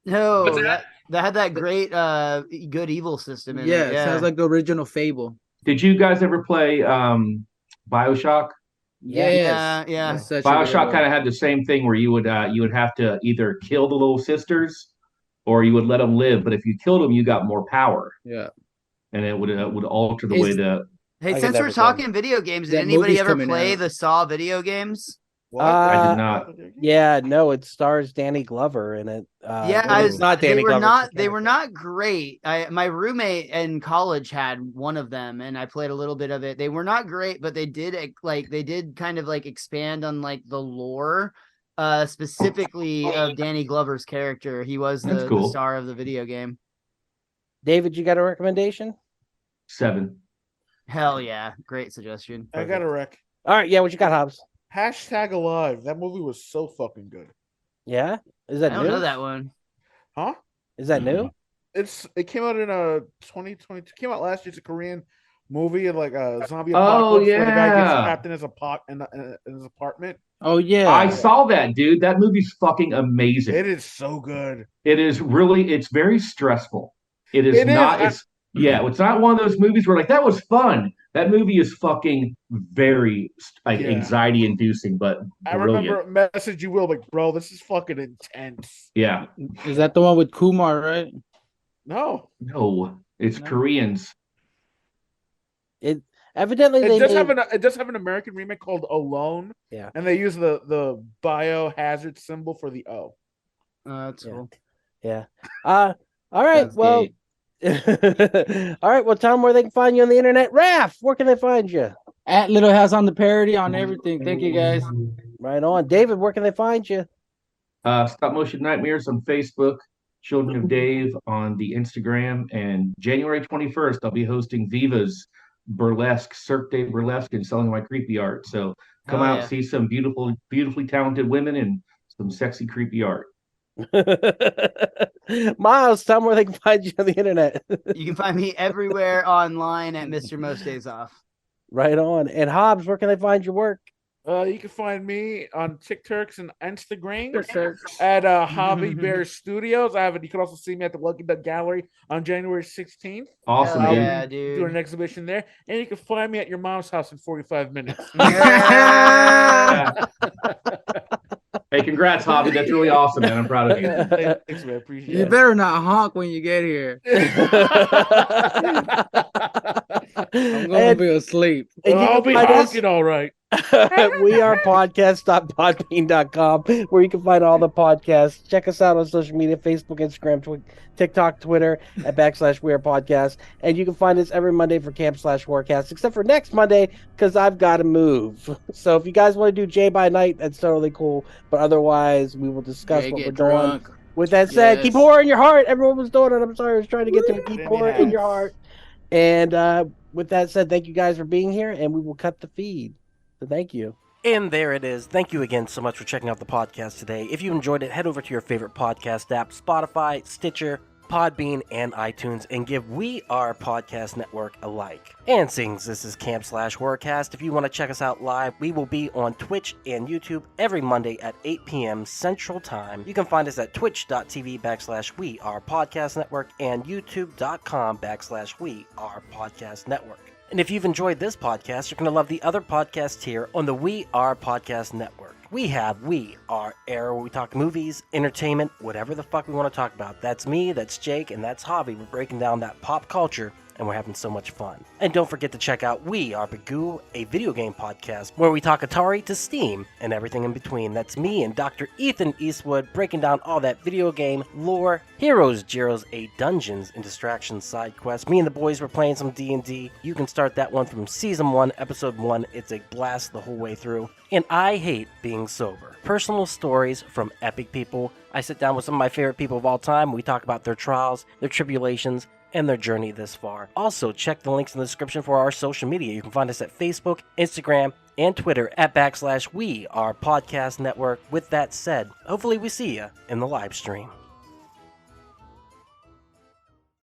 No, that had that great good evil system in it. Yeah, sounds like the original Fable. Did you guys ever play BioShock? Yeah. BioShock kind of had the same thing where you would have to either kill the little sisters or you would let them live. But if you killed them, you got more power. Yeah, and it would alter the way the. Hey, since we're talking video games, did anybody ever play the Saw video games? I did not. Yeah, no, it stars Danny Glover in it. It's not Danny Glover. They were not great. My roommate in college had one of them, and I played a little bit of it. They were not great, but they did kind of like expand on like the lore, specifically of Danny Glover's character. He was the star of the video game. David, you got a recommendation? 7. Hell yeah, great suggestion. I got a rec. All right, yeah, what you got, Hobbs? #Alive. That movie was so fucking good. Yeah, is that I new? don't know that one. Huh? Is that new? It came out in 2022. Came out last year. It's a Korean movie, like a zombie apocalypse. Where the guy gets trapped in his apartment. Oh yeah, I saw that, dude. That movie's fucking amazing. It is so good. It is really. It's very stressful. It's not one of those movies where like that was fun. That movie is fucking very anxiety inducing, but brilliant. I remember message you will, like, bro, this is fucking intense. Yeah. Is that the one with Kumar, right? No, it's Koreans. It evidently it does have an American remake called Alone. Yeah, and they use the biohazard symbol for the O. That's cool. Yeah. All right. Well. All right. Well, tell them where they can find you on the internet. Raph, where can they find you? At Little House on the Parody on everything. Thank you, guys. Right on. David, where can they find you? Stop Motion Nightmares on Facebook, Children of Dave on the Instagram, and January 21st, I'll be hosting Viva's Burlesque, Cirque de Burlesque, and selling my creepy art. So come out, see some beautifully talented women, and some sexy, creepy art. Miles, tell them where they can find you on the internet. You can find me everywhere online at Mr. Most Days Off. Right on. And Hobbs, where can they find your work? You can find me on TikToks and Instagram at Hobby Bear Studios. You can also see me at the Lucky Duck Gallery on January 16th. Awesome, yeah, dude. Doing an exhibition there. And you can find me at your mom's house in 45 minutes. Yeah. Hey, congrats, Hobby. That's really awesome, man. I'm proud of you. Thanks, man. Appreciate it. You better not honk when you get here. I'm going to be asleep. I'll be honking all right. We are podcast.podbean.com, where you can find all the podcasts. Check us out on social media, Facebook, Instagram, TikTok, Twitter at / We Are Podcast. And you can find us every Monday for Camp / Horrorcast, except for next Monday, because I've got to move. So if you guys want to do Jay by night, that's totally cool. But otherwise, we will discuss what we're doing. With that said, keep horror in your heart. Everyone was doing it. I'm sorry, I was trying to get to keep horror in your heart. And with that said, thank you guys for being here, and we will cut the feed. So thank you. And there it is. Thank you again so much for checking out the podcast today. If you enjoyed it, head over to your favorite podcast app, Spotify, Stitcher, Podbean, and iTunes, and give We Are Podcast Network a like. And since this is Camp / Horrorcast, if you want to check us out live, we will be on Twitch and YouTube every Monday at 8 p.m. Central Time. You can find us at twitch.tv / We Are Podcast Network and youtube.com / We Are Podcast Network. And if you've enjoyed this podcast, you're going to love the other podcasts here on the We Are Podcast Network. We have We Are Air, where we talk movies, entertainment, whatever the fuck we want to talk about. That's me, that's Jake, and that's Javi. We're breaking down that pop culture, and we're having so much fun. And don't forget to check out We Are Bagu, a video game podcast, where we talk Atari to Steam and everything in between. That's me and Dr. Ethan Eastwood breaking down all that video game lore, heroes, Gyros, dungeons, and distractions side quests. Me and the boys were playing some D&D. You can start that one from Season 1, Episode 1. It's a blast the whole way through. And I Hate Being Sober. Personal stories from epic people. I sit down with some of my favorite people of all time. We talk about their trials, their tribulations, and their journey this far. Also, check the links in the description for our social media. You can find us at Facebook, Instagram, and Twitter at / We Are Podcast Network. With that said, hopefully we see you in the live stream.